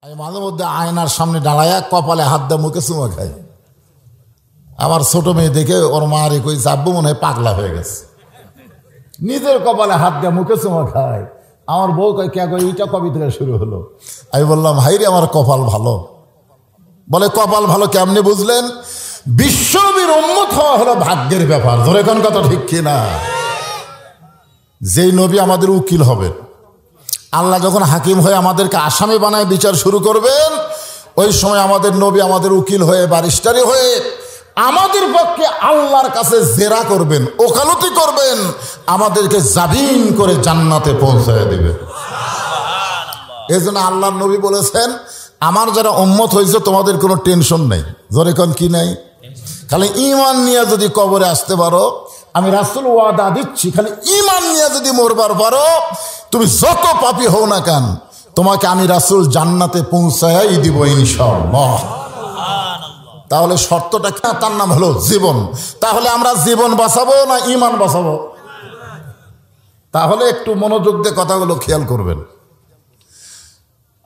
আমি মাঝে মধ্যে আয়নার সামনে দাঁড়ায় কপালে হাত দিয়ে মুখে চুমা খাই। আমার ছোট মেয়ে দেখে ওর মা রে কইছে আব্বু মনে হয় পাগলা হয়ে গেছে, নিজের কপালে হাত দিয়ে মুখে চুমা খায়। আমার বউ কয় কে কই এইটা কবে থেকে শুরু হলো? আমি বললাম হাই রে আমার কপাল ভালো। বলে কপাল ভালো কেমনে বুঝলেন? বিশ্বনবীর উম্মত হওয়া হলো ভাগ্যের ব্যাপার। ধরে কোন কথা ঠিক কিনা? যেই নবী আমাদের উকিল হবে, আল্লাহ যখন হাকিম হয়ে আমাদেরকে আসামি বানায় বিচার শুরু করবেন, ওই সময় আমাদের নবী আমাদের উকিল হয়ে ব্যারিস্টারি হয়ে আমাদের পক্ষে আল্লাহর কাছে জেরা করবেন, ওকালতি করবেন, আমাদেরকে জামিন করে জান্নাতে পৌঁছায় দিবে। এই জন্য আল্লাহর নবী বলেছেন আমার যারা উম্মত হয়েছে তোমাদের কোনো টেনশন নেই। ধরে কোন কি নাই? খালি ঈমান নিয়ে যদি কবরে আসতে পারো, আমি রাসূল ওয়াদা দিচ্ছি, খালি ঈমান নিয়ে যদি মরবার পারো, তুমি যত পাপী হও না কেন, তোমাকে আমি রাসূল জান্নাতে পৌঁছায় দিব ইনশাআল্লাহ। তাহলে শর্তটা কি? তার নাম হলো জীবন। তাহলে আমরা জীবন বাঁচাবো না ঈমান বাঁচাবো? তাহলে একটু মনোযোগ দিয়ে কথাগুলো খেয়াল করবেন।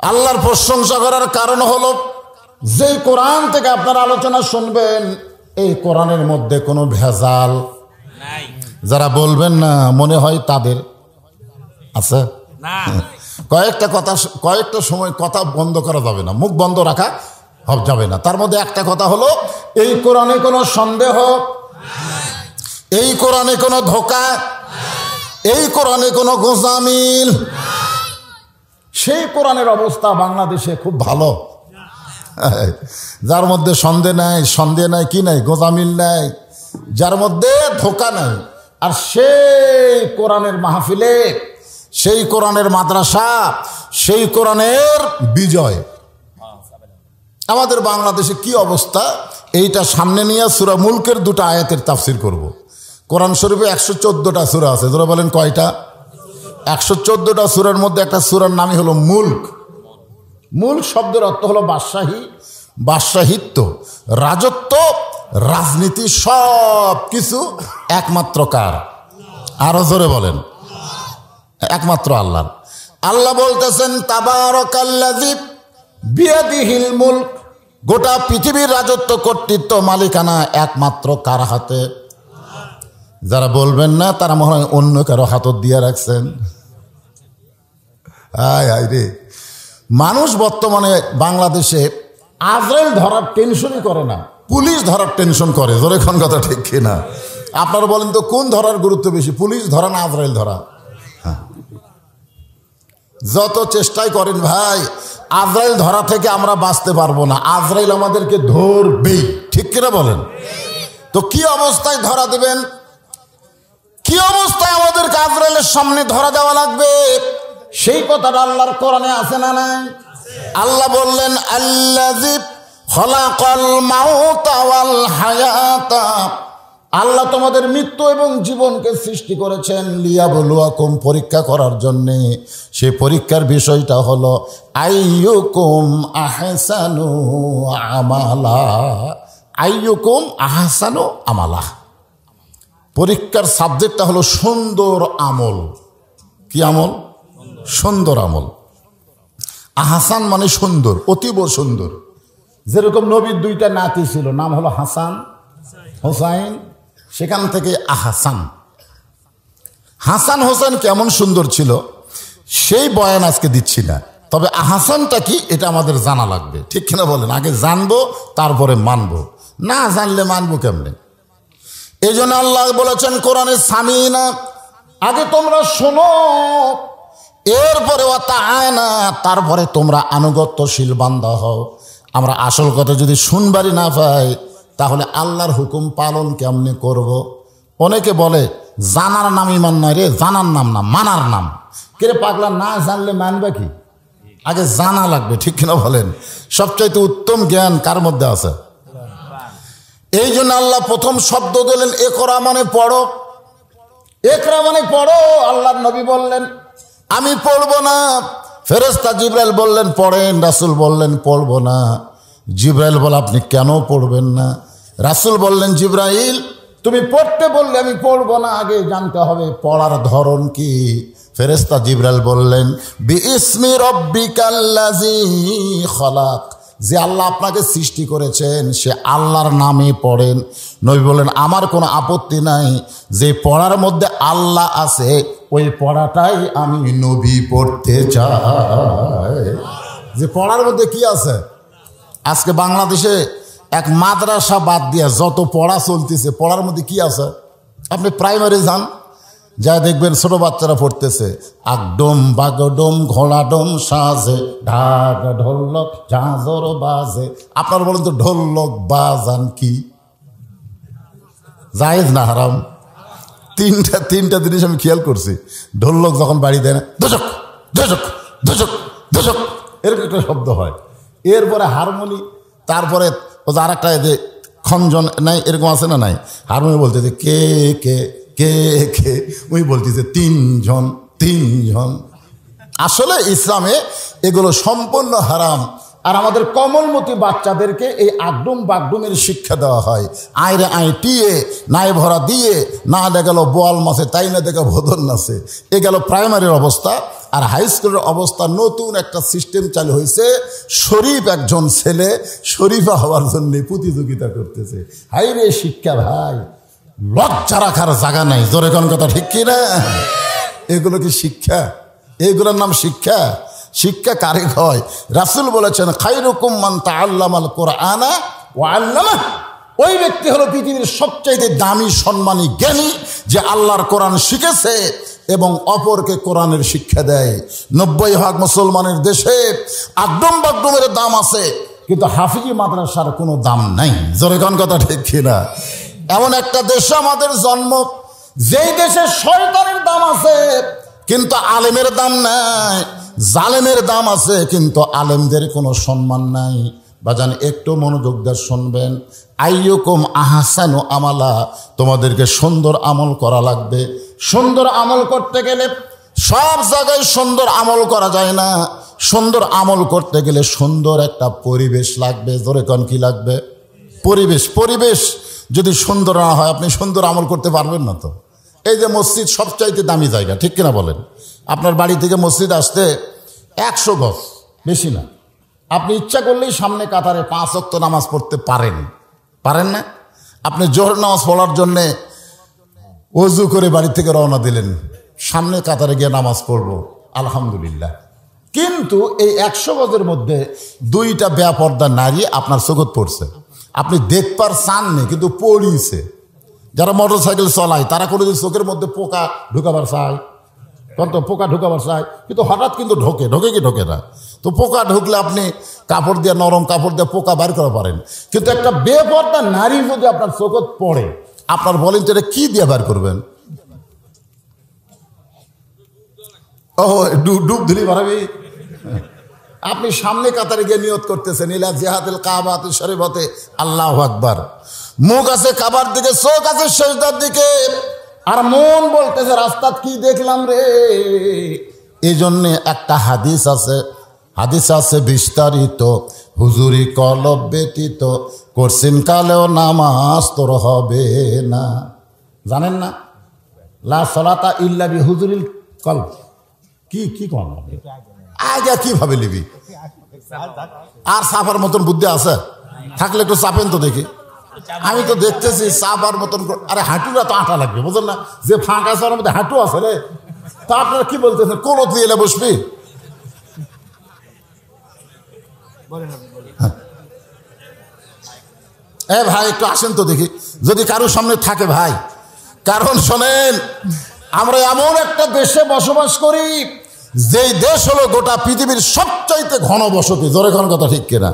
আল্লাহর প্রশংসা করার কারণ হলো যেই কোরআন থেকে আপনারা আলোচনা শুনবেন, এই কোরআনের মধ্যে কোনো ভেজাল নাই। যারা বলবেন না মনে হয় তাদের আছে। কয়েকটা সময় কথা বন্ধ করা যাবে না, মুখ বন্ধ রাখা যাবে না। তার মধ্যে একটা কথা হলো এই কোরআনে কোনো সন্দেহ, এই কোরআনে কোনো ধোঁকা, এই কোরআনে কোনো গোজামিল। সেই কোরআনের অবস্থা বাংলাদেশে খুব ভালো, যার মধ্যে সন্দেহ নাই কি নাই, গোজামিল নাই, যার মধ্যে ধোঁকা নাই। আর সেই কোরআনের মাহফিলে, সেই কোরআনের মাদ্রাসা, সেই কোরআনের বিজয়। আমাদের বাংলাদেশে কি অবস্থা, এইটা সামনে নিয়ে সূরা মুলকের 2টা আয়াতের তাফসীর করব। কোরআন শরীফে 114টা সূরা আছে। যারা বলেন কয়টা? 114টা সূরার মধ্যে একটা সূরার নামই হলো মুলক। মুলক শব্দের অর্থ হলো বাদশাহী, বাদশাহিত্ব, রাজত্ব, রাজনীতি, সব কিছু একমাত্র কার? আরো জোরে বলেন একমাত্র আল্লাহর। আল্লাহ বলতেছেন তাবারাকাল্লাযী বিয়াদিহিল মুলক, গোটা পৃথিবীর রাজত্ব, কর্তৃত্ব, মালিকানা একমাত্র কার হাতে? যারা বলবেন না তারা মনে হয় অন্য কারো হাতত দিয়ে রাখছেন। আয় রে, মানুষ বর্তমানে বাংলাদেশে আজরাইল ধরার টেনশনই করে না, পুলিশ ধরার টেনশন করে। জোরে কোন কথা ঠিক কিনা? আপনারা বলেন তো কোন ধরার গুরুত্ব বেশি, পুলিশ ধরা না আজরাইল ধরা? যত চেষ্টাই করেন ভাই, আজরাইল ধরা থেকে আমরা বাঁচতে পারবো না, আজরাইল আমাদেরকে ধরবেই। ঠিক কিনা বলেন? তো কি অবস্থায় ধরা দেবেন? কি অবস্থায় আমাদেরকে আজরাইলের সামনে ধরা দেওয়া লাগবে? সেই কথাটা আল্লাহর কোরআনে আছে না নাই? আল্লাহ বললেন আল্লাযী খালাকাল মাউতা ওয়াল হায়াতা, আল্লাহ তোমাদের মৃত্যু এবং জীবনকে সৃষ্টি করেছেন লিয়াবলুয়াকুম, পরীক্ষা করার জন্যে। সেই পরীক্ষার বিষয়টা হলো আইয়ুকুম আহসানু আমালা, আইয়ুকুম আহসানু আমালা। পরীক্ষার সাবজেক্টটা হলো সুন্দর আমল। কি আমল? সুন্দর আমল। আহসান মানে সুন্দর, অতীব সুন্দর। যেরকম নবীর 2টা নাতি ছিল, নাম হলো হাসান, হোসাইন, সেখান থেকে আহসান। হাসান হোসেন কেমন সুন্দর ছিল সেই বয়ান আজকে দিচ্ছি না, তবে আহসানটা কি এটা আমাদের জানা লাগবে। ঠিক কিনা বলেন? আগে জানবো তারপরে মানবো, না জানলে মানবো কেমনে? এই জন্য আল্লাহ বলেছেন কোরআনে সামিনা, আগে তোমরা শোনো, এরপরে ওয়াতাআনা, তারপরে তোমরা আনুগত্যশীল বান্দা হও। আমরা আসল কথা যদি শুনবারই না পাই, তাহলে আল্লাহর হুকুম পালন কেমনে করব? অনেকে বলে জানার নাম ইমান নয় রে, জানার নাম না, মানার নাম। কে পাগলা, না জানলে মানবে কি? আগে জানা লাগবে। ঠিক কিনা বলেন? সবচাইতে উত্তম জ্ঞান কার মধ্যে আছে? এই জন্য আল্লাহ প্রথম শব্দ দিলেন ইকরা, মানে পড়ো। ইকরা মানে পড়ো। আল্লাহর নবী বললেন আমি পড়বো না। ফেরেশতা জিবরাইল বললেন পড়েন, রাসূল বললেন পড়বো না। জিবরাইল বলে আপনি কেন পড়বেন না? রাসূল বললেন তুমি পড়তে বললে আমি পড়বো না, আগে জানতে হবে পড়ার ধরন কি। ফেরেশতা জিবরাইল বললেন বিইসমি রাব্বিকাল্লাযী খলাক, যে আল্লাহ আপনাকে সৃষ্টি করেছেন সে আল্লাহর নামে পড়েন। নবী বলেন আমার কোনো আপত্তি নাই, যে পড়ার মধ্যে আল্লাহ আছে ওই পড়াটাই আমি নবী পড়তে চাই। যে পড়ার মধ্যে কি আছে? আজকে বাংলাদেশে এক মাদ্রাসা বাদ দিয়ে যত পড়া চলতেছে, পড়ার মধ্যে কি আছে? আপনি প্রাইমারি যান, যা দেখবেন ছোট বাচ্চারা পড়তেছে আগডম বাগডম ঘোড়াডম সাজে ঢাক ঢোলক ঝাঁঝর বাজে। আপনার বলেন তো ঢোলক বাজান কি জায়েজ না হারাম? তিনটা জিনিস আমি খেয়াল করছি। ঢোলক যখন বাড়ি দেয় না, দোজক দোজক দোজক দোজক এরকম একটা শব্দ হয়। এরপরে হারমোনি, তারপরে ও আর একটা যে খঞ্জন নাই, এরকম আছে না নাই? হারমোনি বলতেছে কে কে কে কে, ওই বলতেছে তিনজন তিনজন। আসলে ইসলামে এগুলো সম্পূর্ণ হারাম। আর আমাদের কমলমতি বাচ্চাদেরকে এই আগডুম বাগডুমের শিক্ষা দেওয়া হয়। আইরে আই টিয়ে নাই ভরা দিয়ে, না দেখালো বোয়াল মাছে তাই না দেখা ভোদন নাচে। এ গেল প্রাইমারির অবস্থা। আর হাই স্কুলের অবস্থা নতুন একটা সিস্টেম চালু হয়েছে। শরীফ একজন ছেলে শরীফা হওয়ার জন্য প্রতিযোগিতা করতেছে। হাই রে শিক্ষা ভাই, লজ্জা রাখার জায়গা নাই। জোরে কোন কথা ঠিক কি না? এগুলো কি শিক্ষা? এইগুলোর নাম শিক্ষা? শিক্ষা কারে হয়? রাসূল বলেছেন খায়রুকুম মান তাআল্লামাল কুরআনা ওয়া আল্লামাহ। ওই ব্যক্তি হলো পৃথিবীর সবচাইতে দামি সম্মানী জ্ঞানী, যে আল্লাহর কোরআন শিখেছে এবং অপরকে কোরআনের শিক্ষা দেয়। 90% মুসলমানের দেশে আগডম বাগডমের দাম আছে, কিন্তু হাফিজি মাদ্রাসার কোনো দাম নাই। জোরে কোন কথা ঠিক কিনা? এমন একটা দেশে আমাদের জন্ম, যেই দেশে শয়তানের দাম আছে কিন্তু আলেমের দাম নাই, জালেমের দাম আছে কিন্তু আলেমদের কোনো সম্মান নাই। বাজান একটু মনোযোগ দিয়ে শুনবেন। আইয়ুকুম আহসানু আমালা, তোমাদেরকে সুন্দর আমল করা লাগবে। সুন্দর আমল করতে গেলে সব জায়গায় সুন্দর আমল করা যায় না। সুন্দর আমল করতে গেলে সুন্দর একটা পরিবেশ লাগবে। জোরে কোন কি লাগবে? পরিবেশ। পরিবেশ যদি সুন্দর না হয় আপনি সুন্দর আমল করতে পারবেন না। তো এই যে মসজিদ সবচাইতে দামি জায়গা, ঠিক কিনা বলেন? আপনার বাড়ি থেকে মসজিদ আসতে 100 গজ, বেশি না। আপনি ইচ্ছা করলেই সামনে কাতারে 5 ওয়াক্ত নামাজ পড়তে পারেন, পারেন না? আপনি জোহর নামাজ পড়ার জন্যে ওযু করে বাড়ি থেকে রওনা দিলেন, সামনে কাতারে গিয়ে নামাজ পড়বো, আলহামদুলিল্লাহ। কিন্তু এই 100 গজের মধ্যে 2টা বেপর্দা নারী আপনার চোখত পড়ছে। আপনি দেখবার চান নেই কিন্তু পড়িছে। যারা মোটর সাইকেল চলায় তারা কোনোদিন চোখের মধ্যে পোকা ঢুকাবার চায়? তো পোকা ঢুকাবার চায়, কিন্তু হঠাৎ কিন্তু ঢোকে কি ঢোকে না? তো পোকা ঢুকলে আপনি কাপড় দিয়ে, নরম কাপড় দিয়ে পোকা বাইর করে পারেন। কিন্তু একটা বেপর্দা নারী যদি আপনার চোখত পড়ে, আপনার বলেন তো এটা কি দিয়ে বাইর করবেন? ও ডুব ধুলি বাড়াবি। আপনি সামনে কাতারে গিয়ে নিয়ত করতেছেন ইলা জিহাদিল কাবাতি শরীফতে, আল্লাহু আকবার। মুখ আছে কাবার দিকে, চোখ আছে সিজদার দিকে, আর মন বলতেছে রাস্তাত কি দেখলাম রে। এই জন্যে একটা হাদিস আছে বিস্তারিত, হুজুরি কলব ব্যতীত করছেন কালেও নামাজ তোর হবে না। জানেন না? লা সলাতা ইল্লা বি হুজুরিল কলব। কি কম আগে কিভাবে লিবি? আর সাফার মতন বুদ্ধি আছে? থাকলে একটু চাপেন তো দেখি। আমি তো দেখতেছি চাপার মতন। আরে হাঁটুটা তো আটা লাগবে, বুঝলেন না? যে ফাঁকা আছে ওর মধ্যে হাঁটু আছে রে। তা আপনারা কি বলতেছেন? কোলত দিয়ে এলে বসবি? এ ভাই একটু আসেন তো দেখি, যদি কারোর সামনে থাকে ভাই। কারণ শোনেন, আমরা এমন একটা দেশে বসবাস করি যেই দেশ হলো গোটা পৃথিবীর সবচাইতে ঘনবসতি। জোরে ঘন কথা ঠিক কিনা?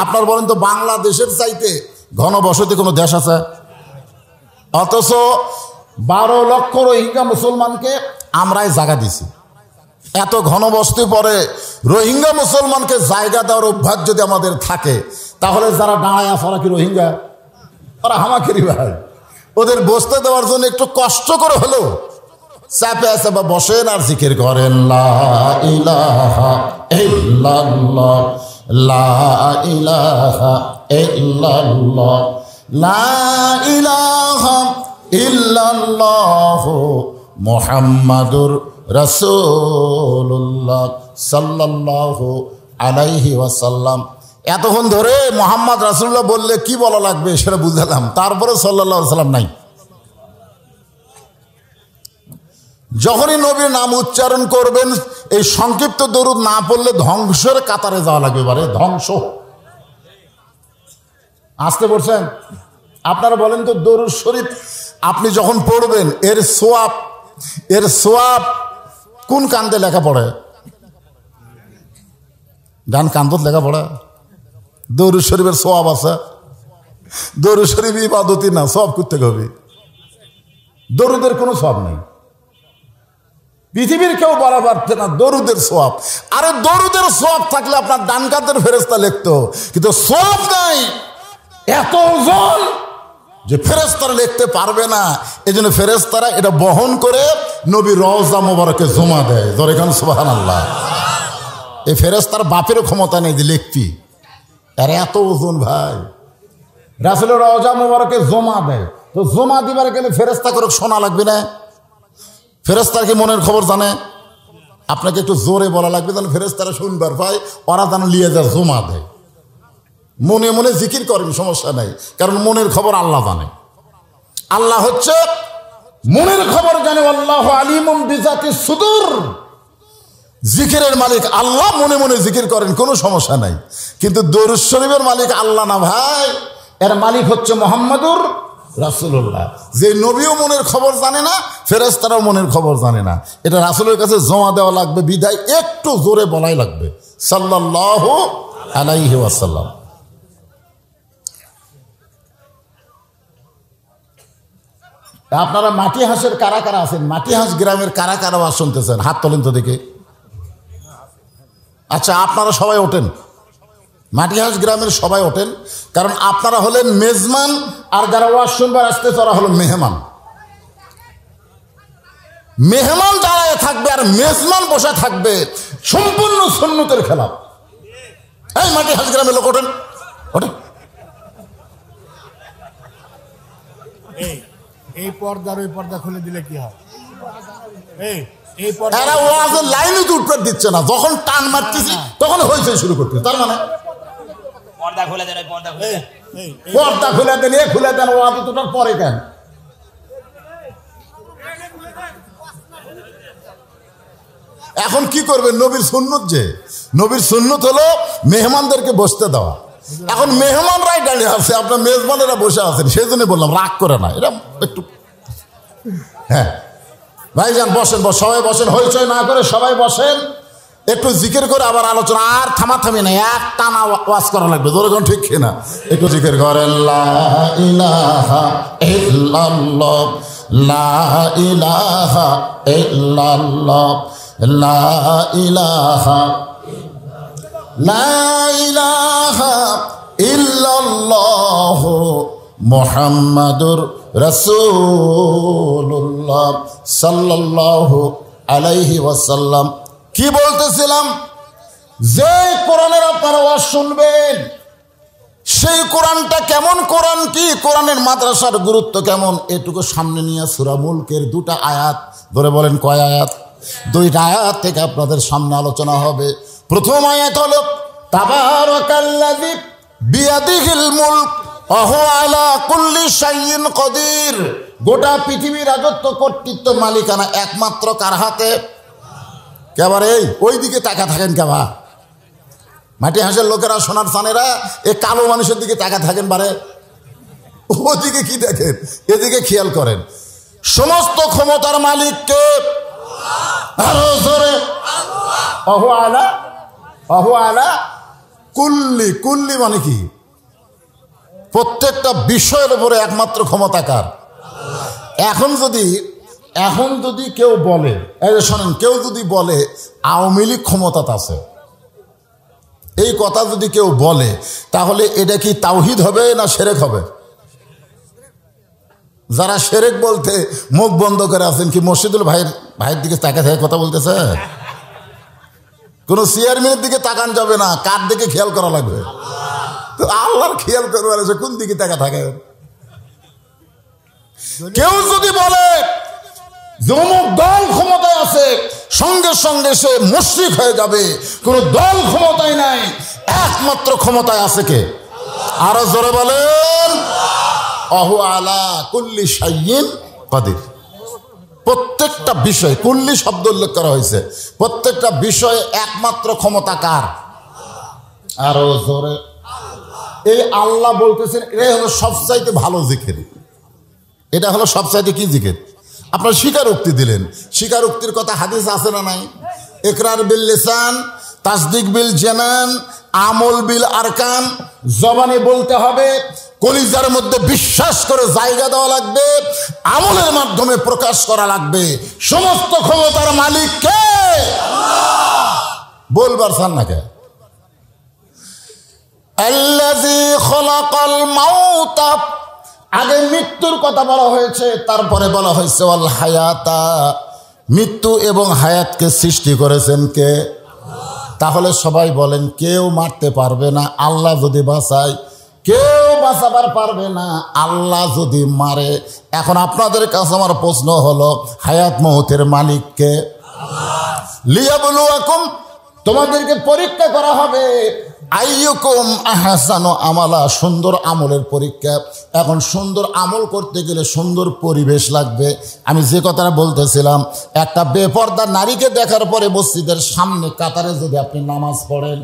আপনার বলেন তো বাংলাদেশের চাইতে ঘনবসতি কোনো দেশ আছে? অথচ 12 লক্ষ রোহিঙ্গা মুসলমানকে আমরাই জায়গা দিছি। এত ঘনবসতি পরে রোহিঙ্গা মুসলমানকে জায়গা দেওয়ার অভ্যাস যদি আমাদের থাকে, তাহলে যারা দাঁড়ায় আছে ওরা কি রোহিঙ্গা? ওরা হামাকেরি ভাই। ওদের বসতে দেওয়ার জন্য একটু কষ্ট করে হলো চাপে আছে বা বসেন আর জিকির করেন লা ইলাহা ইল্লাল্লাহ, লা ইলাহা ইল্লাল্লাহ, লা ইলাহা ইল্লাল্লাহ মুহাম্মাদুর রাসূলুল্লাহ সাল্লাল্লাহু আলাইহি ওয়াসাল্লাম। এতক্ষণ ধরে মোহাম্মদ রাসূলুল্লাহ বললে কি বলা লাগবে সেটা বুঝালাম, তারপরে সাল্লাল্লাহু আলাইহি ওয়াসাল্লাম নাই। যখনই নবীর নাম উচ্চারণ করবেন এই সংক্ষিপ্ত দরুদ না পড়লে ধ্বংসের কাতারে যাওয়া লাগবে, এবারে ধ্বংস। আসতে বলছেন আপনারা বলেন তো, দরুদ শরীফ আপনি যখন পড়বেন এর সোয়াব কোন কান্দে লেখা পড়ে? ডান কান্দত লেখা পড়ে। দরুদ শরীফের সোয়াব আছে? দরুদ শরীফ ইবাদতি না, সব করতে হবে। দরুদের কোনো সব নেই, পৃথিবীর কেউ বলা পারছে না দরুদের সোয়াব। আরে দরুদের সোয়াব থাকলে আপনার ডান কাতের ফেরেশতা লিখতো, কিন্তু সোয়াব নাই, এত ওজন যে ফেরেশতারা লিখতে পারবে না। এই জন্য ফেরেশতারা এটা বহন করে নবী রওজা মোবারকে জমা দেয়। ধরে খান সুবহানাল্লাহ। এই ফেরেশতার বাপেরও ক্ষমতা নেই যে লিখবি, আরে এত ওজন ভাই। রাসূলের রওজা মোবারকে জমা দেয়, তো জমা দিবার গেলে ফেরেশতা করে শোনা লাগবে না? ফেরেশতার কি মনের খবর জানে? আপনাকে একটু জোরে বলা লাগবে যেন ফেরেশতারা শুনবার পায়, ওরা যেন লিয়ে যায় জমা দেয়। মনে মনে জিকির করেন, সমস্যা নাই, কারণ মনের খবর আল্লাহ জানে। আল্লাহ হচ্ছে মনের খবর জানে। আল্লাহু আলিমুম বিজাতিস সুদূর। জিকিরের মালিক আল্লাহ, মনে মনে জিকির করেন, কোনো সমস্যা নাই। কিন্তু দরুদ শরীফের মালিক আল্লাহ না ভাই, এর মালিক হচ্ছে মুহাম্মাদুর রাসূলুল্লাহ। যে নবীও মনের খবর জানে না, ফেরেশতারাও মনের খবর জানে না। এটা রাসূলের কাছে জমা দেওয়া লাগবে, বিদায় একটু জোরে বলাই লাগবে সাল্লাল্লাহু আলাইহি ওয়াসাল্লাম। আপনারা মাটি হাঁসের কারা কারা আছেন? মাটি হাঁস গ্রামের কারা কারা আওয়াজ শুনতেছেন? হাত তোলেন তো দেখে। আচ্ছা, আপনারা সবাই ওঠেন, মাটি হাঁস গ্রামের সবাই ওঠেন, কারণ আপনারা হলেন মেজমান, আর যারা ওয়াজ শুনবার আসতে তারা হলো মেহমান। মেহমান দাঁড়ায় থাকবে আর মেজমান বসে থাকবে, সম্পূর্ণ সুন্নতের খেলাফ। এই মাটি হাঁস গ্রামের লোক ওঠেন, ওঠেন। এই পর্দার ওই পর্দা খুলে দিলে কি হয়? এরা ওয়াজের লাইনে তো উঠতে দিচ্ছে না, যখন টান মারতেছি তখন হয়েছে শুরু করতে। তার মানে পর্দা খুলে দেন, পর্দা খুলে দেন, পর্দা খুলে দেন, এ খুলে দেন, ওয়াজ তোটার পরে কেন? এখন কি করবেন? নবীর সুন্নত, যে নবীর সুন্নত হলো মেহমানদেরকে বসতে দেওয়া। এখন মেহমানরাই দাঁড়িয়ে আছে, আপনার মেজবানেরা বসে আছেন, সেই জন্য বললাম রাগ করে না, এটা একটু। হ্যাঁ ভাইজান বসেন, সবাই বসেন, হইচই না করে সবাই বসেন, একটু জিকির করে আবার আলোচনা। আর থামাথামি নাই, এক টানা ওয়াজ করা লাগবে। জোরে কোন ঠিক না? একটু জিকির করেন, লা ইলাহা ইল্লাল্লাহ, লা ইলাহা ইল্লাল্লাহ, লা ইলাহা, লা ইলাহা ইল্লাল্লাহ মুহাম্মাদুর রাসূলুল্লাহ সাল্লাল্লাহু আলাইহি ওয়াসাল্লাম। কি বলতেছিলাম? যে কোরআনের আপনারা ওয়াজ শুনবেন, সেই কোরআনটা কেমন কোরআন, কি কোরআনের মাদ্রাসার গুরুত্ব কেমন, এটুকু সামনে নিয়ে সূরা মুলকের দুটা আয়াত ধরে বলেন, কয় আয়াত? দুইটা আয়াত থেকে আপনাদের সামনে আলোচনা হবে। প্রথম আয়াত হলো তাবারাকাল্লাযী বিয়াদিহিল মুলক ওয়া হুয়া আলা কুল্লি শাইইন কদির। গোটা পৃথিবীর রাজত্ব, কর্তৃত্ব, মালিকানা একমাত্র কার হাতে? কেবার এই ওই দিকে তাকা থাকেন কেবা? মাটি হাঁসের লোকেরা, সোনার চানেরা, এ কালো মানুষের দিকে তাকা থাকেন বারে, ওদিকে কি দেখেন? এদিকে খেয়াল করেন। সমস্ত ক্ষমতার মালিককে আরো জোরে আলা কুল্লি। কুল্লি মানে কি? প্রত্যেকটা বিষয়ের উপরে একমাত্র ক্ষমতাকার। এখন যদি কেউ বলে, এই যে শোনেন, কেউ যদি বলে আওয়ামী লীগ ক্ষমতাতে আছে, এই কথা যদি কেউ বলে, তাহলে এটা কি তাওহীদ হবে না শিরক হবে? যারা শিরক বলতে মুখ বন্ধ করে আছেন, কি মসজিদুল ভাইয়ের দিকে তাকা থেকে কথা বলতেছে? কোন চেয়ারম্যানের দিকে তাকান যাবে না, কার দিকে খেয়াল করা লাগবে? তো আল্লাহর খেয়াল করবার আছে, কোন দিকে তাকা থাকে? কেউ যদি বলে যে অমুক দল ক্ষমতায় আছে, সঙ্গে সঙ্গে সে মুশরিক হয়ে যাবে। কোনো দল ক্ষমতায় নাই, একমাত্র ক্ষমতায় আছে কে? আরো জোরে বলেন, অহু আলা কুল্লি শাইইন কাদির। প্রত্যেকটা বিষয় কুল্লি শব্দ উল্লেখ করা হয়েছে, প্রত্যেকটা বিষয়ে একমাত্র ক্ষমতা কার? আরো জোরে। এই আল্লাহ বলতেছেন এটাই হলো সবচাইতে ভালো জিকির। এটা হলো সবচাইতে কি জিকির? আপনার স্বীকারোক্তি দিলেন, স্বীকারোক্তির কথা হাদিস আছে না নাই? ইকরার বিল লিসান, তাসদিক বিল জানান, আমল বিল আরকান। জবানে বলতে হবে, কলিজার মধ্যে বিশ্বাস করে জায়গা দেওয়া লাগবে, আমলের মাধ্যমে প্রকাশ করা লাগবে। সমস্ত ক্ষমতার মালিক কে? বলবার চান না কে? আল্লাযী খালাকাল মাউতা, আগে মৃত্যুর কথা বলা হয়েছে, তারপরে বলা হয়েছে ওয়াল হায়াতা, মৃত্যু এবং হায়াতকে সৃষ্টি করেছেন কে? তাহলে সবাই বলেন, কেউ মারতে পারবে না আল্লাহ যদি বাঁচায়, কেউ বাঁচাবার পারবে না আল্লাহ যদি মারে। এখন আপনাদের কাছে আমার প্রশ্ন হলো, হায়াত মৌতের মালিক কে? লিয়াবলুয়াকুম, তোমাদেরকে পরীক্ষা করা হবে, আইয়ুকুম আহসানু আমালা, সুন্দর আমলের পরীক্ষা। এখন সুন্দর আমল করতে গেলে সুন্দর পরিবেশ লাগবে। আমি যে কথাটা বলতেছিলাম, একটা বেপর্দা নারীকে দেখার পরে মসজিদের সামনে কাতারে যদি আপনি নামাজ পড়েন,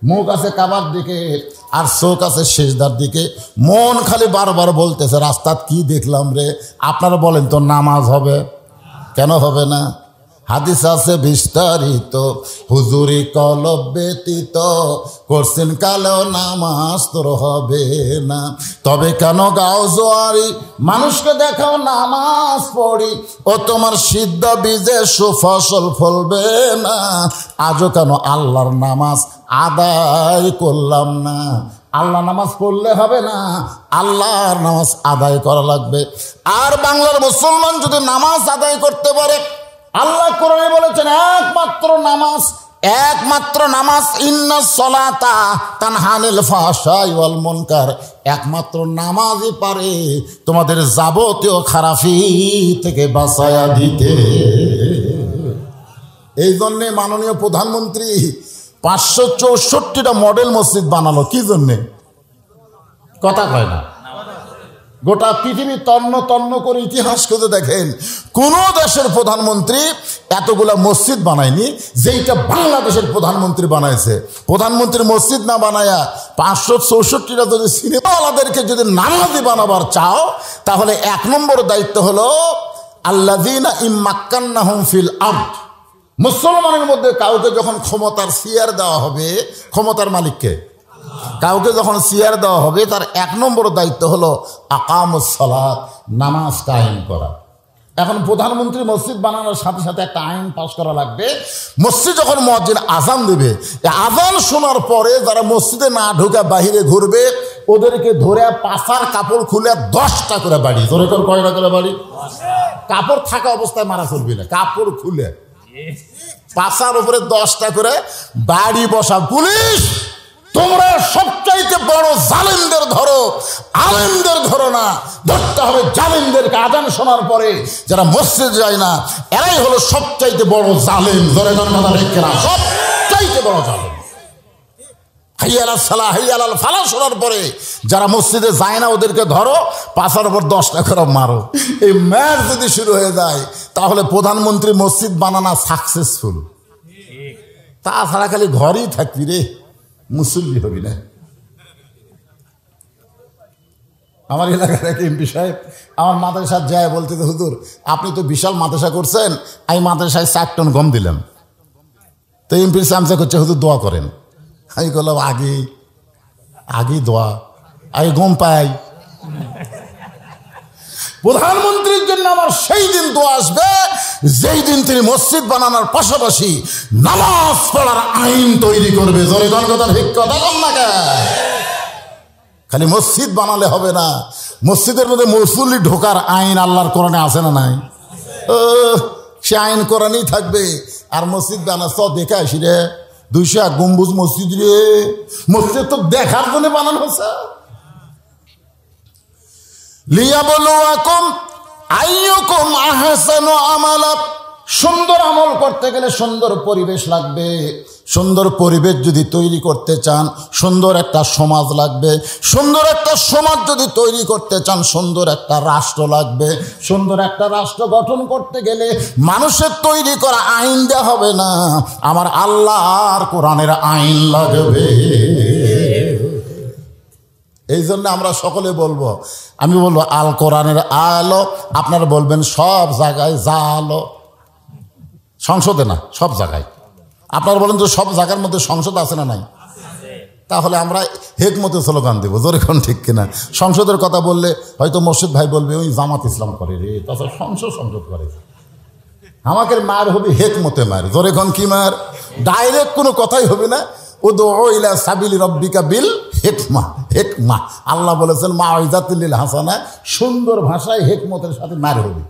মুখ আছে কাবার দিকে আর চোখ আছে সিজদার দিকে, মন খালি বারবার বলতেছে রাস্তাত কি দেখলাম রে, আপনারা বলেন তো নামাজ হবে? কেন হবে না? হাদিস আছে বিস্তারিত, হুজুরি কলব ব্যতীত করছেন কালেও নামাজ তোর হবে না। তবে কেন গাও জোয়ারি, মানুষকে দেখাও নামাজ পড়ি, ও তোমার সিদ্ধ বীজে সুফসল ফলবে না। আজও কেন আল্লাহর নামাজ আদায় করলাম না? আল্লাহ নামাজ পড়লে হবে না, আল্লাহর নামাজ আদায় করা লাগবে। আর বাংলার মুসলমান যদি নামাজ আদায় করতে পারে, আল্লাহ কোরআনে বলেছেন একমাত্র নামাজ, ইন্নাস সালাতা তানহা আনিল ফাহশাই ওয়াল মুনকার, একমাত্র নামাজই পারে তোমাদের যাবতীয় খারাপি থেকে বাঁচায়া দিতে। এই জন্যে মাননীয় প্রধানমন্ত্রী 564টা মডেল মসজিদ বানালো। কি জন্যে? কথা কয় না। গোটা পৃথিবী তন্ন তন্ন করে ইতিহাস খুঁজে দেখেন, কোন দেশের প্রধানমন্ত্রী এতগুলা মসজিদ বানায়নি যেইটা বাংলাদেশের প্রধানমন্ত্রী বানাইছে। প্রধানমন্ত্রী মসজিদ না বানায়া 564টা যদি সিনেমাওয়ালাদেরকে যদি নামাজি বানাবার চাও, তাহলে 1 নম্বর দায়িত্ব হলো আল্লাযীনা ইম্মাক্কান্নাহুম ফিল আরদ। মুসলমানের মধ্যে কাউকে যখন ক্ষমতার চেয়ার দেওয়া হবে, ক্ষমতার মালিককে কাউকে যখন চেয়ার দেওয়া হবে, তার 1 নম্বর দায়িত্ব হলো আকামুস সালাত, নামাজ কায়েম করা। এখন প্রধানমন্ত্রী মসজিদ বানানোর সাথে সাথে একটা আইন পাশ করা লাগবে। মসজিদ যখন মুয়াজ্জিন আজান দেবে, আজান শোনার পরে যারা মসজিদে না ঢুকে বাহিরে ঘুরবে, ওদেরকে ধরে পাছার কাপড় খুলে 10টা করে বাড়ি, ধরে কয়টা করে বাড়ি? কাপড় থাকা অবস্থায় মারা চলবে না, কাপড় খুলে পাছার উপরে 10টা করে বাড়ি বসা। পুলিশ, তোমরা সবচাইতে বড় জালেমদের ধরো, আলেমদের ধরো না, ধরতে হবে জালেমদেরকে। আজান শোনার পরে যারা মসজিদ যায় না, এরাই হলো সবচাইতে বড় জালেম। ধরে সবচাইতে বড় জালেম। হাইয়া আলাস সালাহ, হাইয়া আলাল ফালাহ শোনার পরে যারা মসজিদে যায় না, ওদেরকে ধরো, পাছার উপর 10টা করে মারো। এই ম্যাচ যদি শুরু হয়ে যায়, তাহলে প্রধানমন্ত্রী মসজিদ বানানো সাকসেসফুল। তাছাড়া খালি ঘরেই থাকবি রে, মুসল্লি হবি না। আমার এলাকার এক এমপি সাহেব আমার মাদ্রাসায় যায় বলতে, হুজুর আপনি তো বিশাল মাদ্রাসা করছেন, আমি মাদ্রাসায় 4 টন গম দিলাম। তো এমপির চামচা করছে, হুজুর দোয়া করেন। আমি বললাম আগে দোয়া, আগে গম পাই। প্রধানমন্ত্রীর জন্য আমার সেই দিন দোয়া আসবে যেই দিন তিনি মসজিদ বানানোর পাশাপাশি নামাজ পড়ার আইন তৈরি করবে। খালি মসজিদ বানালে হবে না, মসজিদের মধ্যে মুসল্লি ঢোকার আইন আল্লাহর কোরআনে আছে না নাই? সে আইন কোরআনেই থাকবে। আর মসজিদ বানাস দেখে আসি রে, 201 গম্বুজ মসজিদ রে, মসজিদ তো দেখার জন্য বানানো হচ্ছে। লিয়াবলুয়াকুম আইয়ুকুম আহসানু আমালা, সুন্দর আমল করতে গেলে সুন্দর পরিবেশ লাগবে। সুন্দর পরিবেশ যদি তৈরি করতে চান সুন্দর একটা সমাজ লাগবে। সুন্দর একটা সমাজ যদি তৈরি করতে চান সুন্দর একটা রাষ্ট্র লাগবে। সুন্দর একটা রাষ্ট্র গঠন করতে গেলে মানুষের তৈরি করা আইন দেওয়া হবে না, আমার আল্লাহর কোরআনের আইন লাগবে। এই জন্য আমরা সকলে বলবো, আমি বলবো আল কোরআনের আলো, আপনারা বলবেন সব জায়গায় যা আলো। সংসদে না, সব জায়গায়। আপনারা বলেন তো সব জায়গার মধ্যে সংসদ আছে না নাই? তাহলে আমরা হেকমতে স্লোগান দেবো, জোরে কোন ঠিক কিনা? সংসদের কথা বললে হয়তো মসজিদ ভাই বলবে ওই জামাত ইসলাম করে রে, তাছাড়া সংসদ করে। আমাকে মায়ের হবে হেকমতে মায়ের, জোরে কোন কি মায়ের? ডাইরেক্ট কোনো কথাই হবে না। উদউ ইলা সাবিলি রাব্বিকা বিল হিকমা। হিকমা আল্লাহ বলেছেন মাউইযাতুল লিল হাসানা, সুন্দর ভাষায় হেকমতের সাথে মায়ের হবে।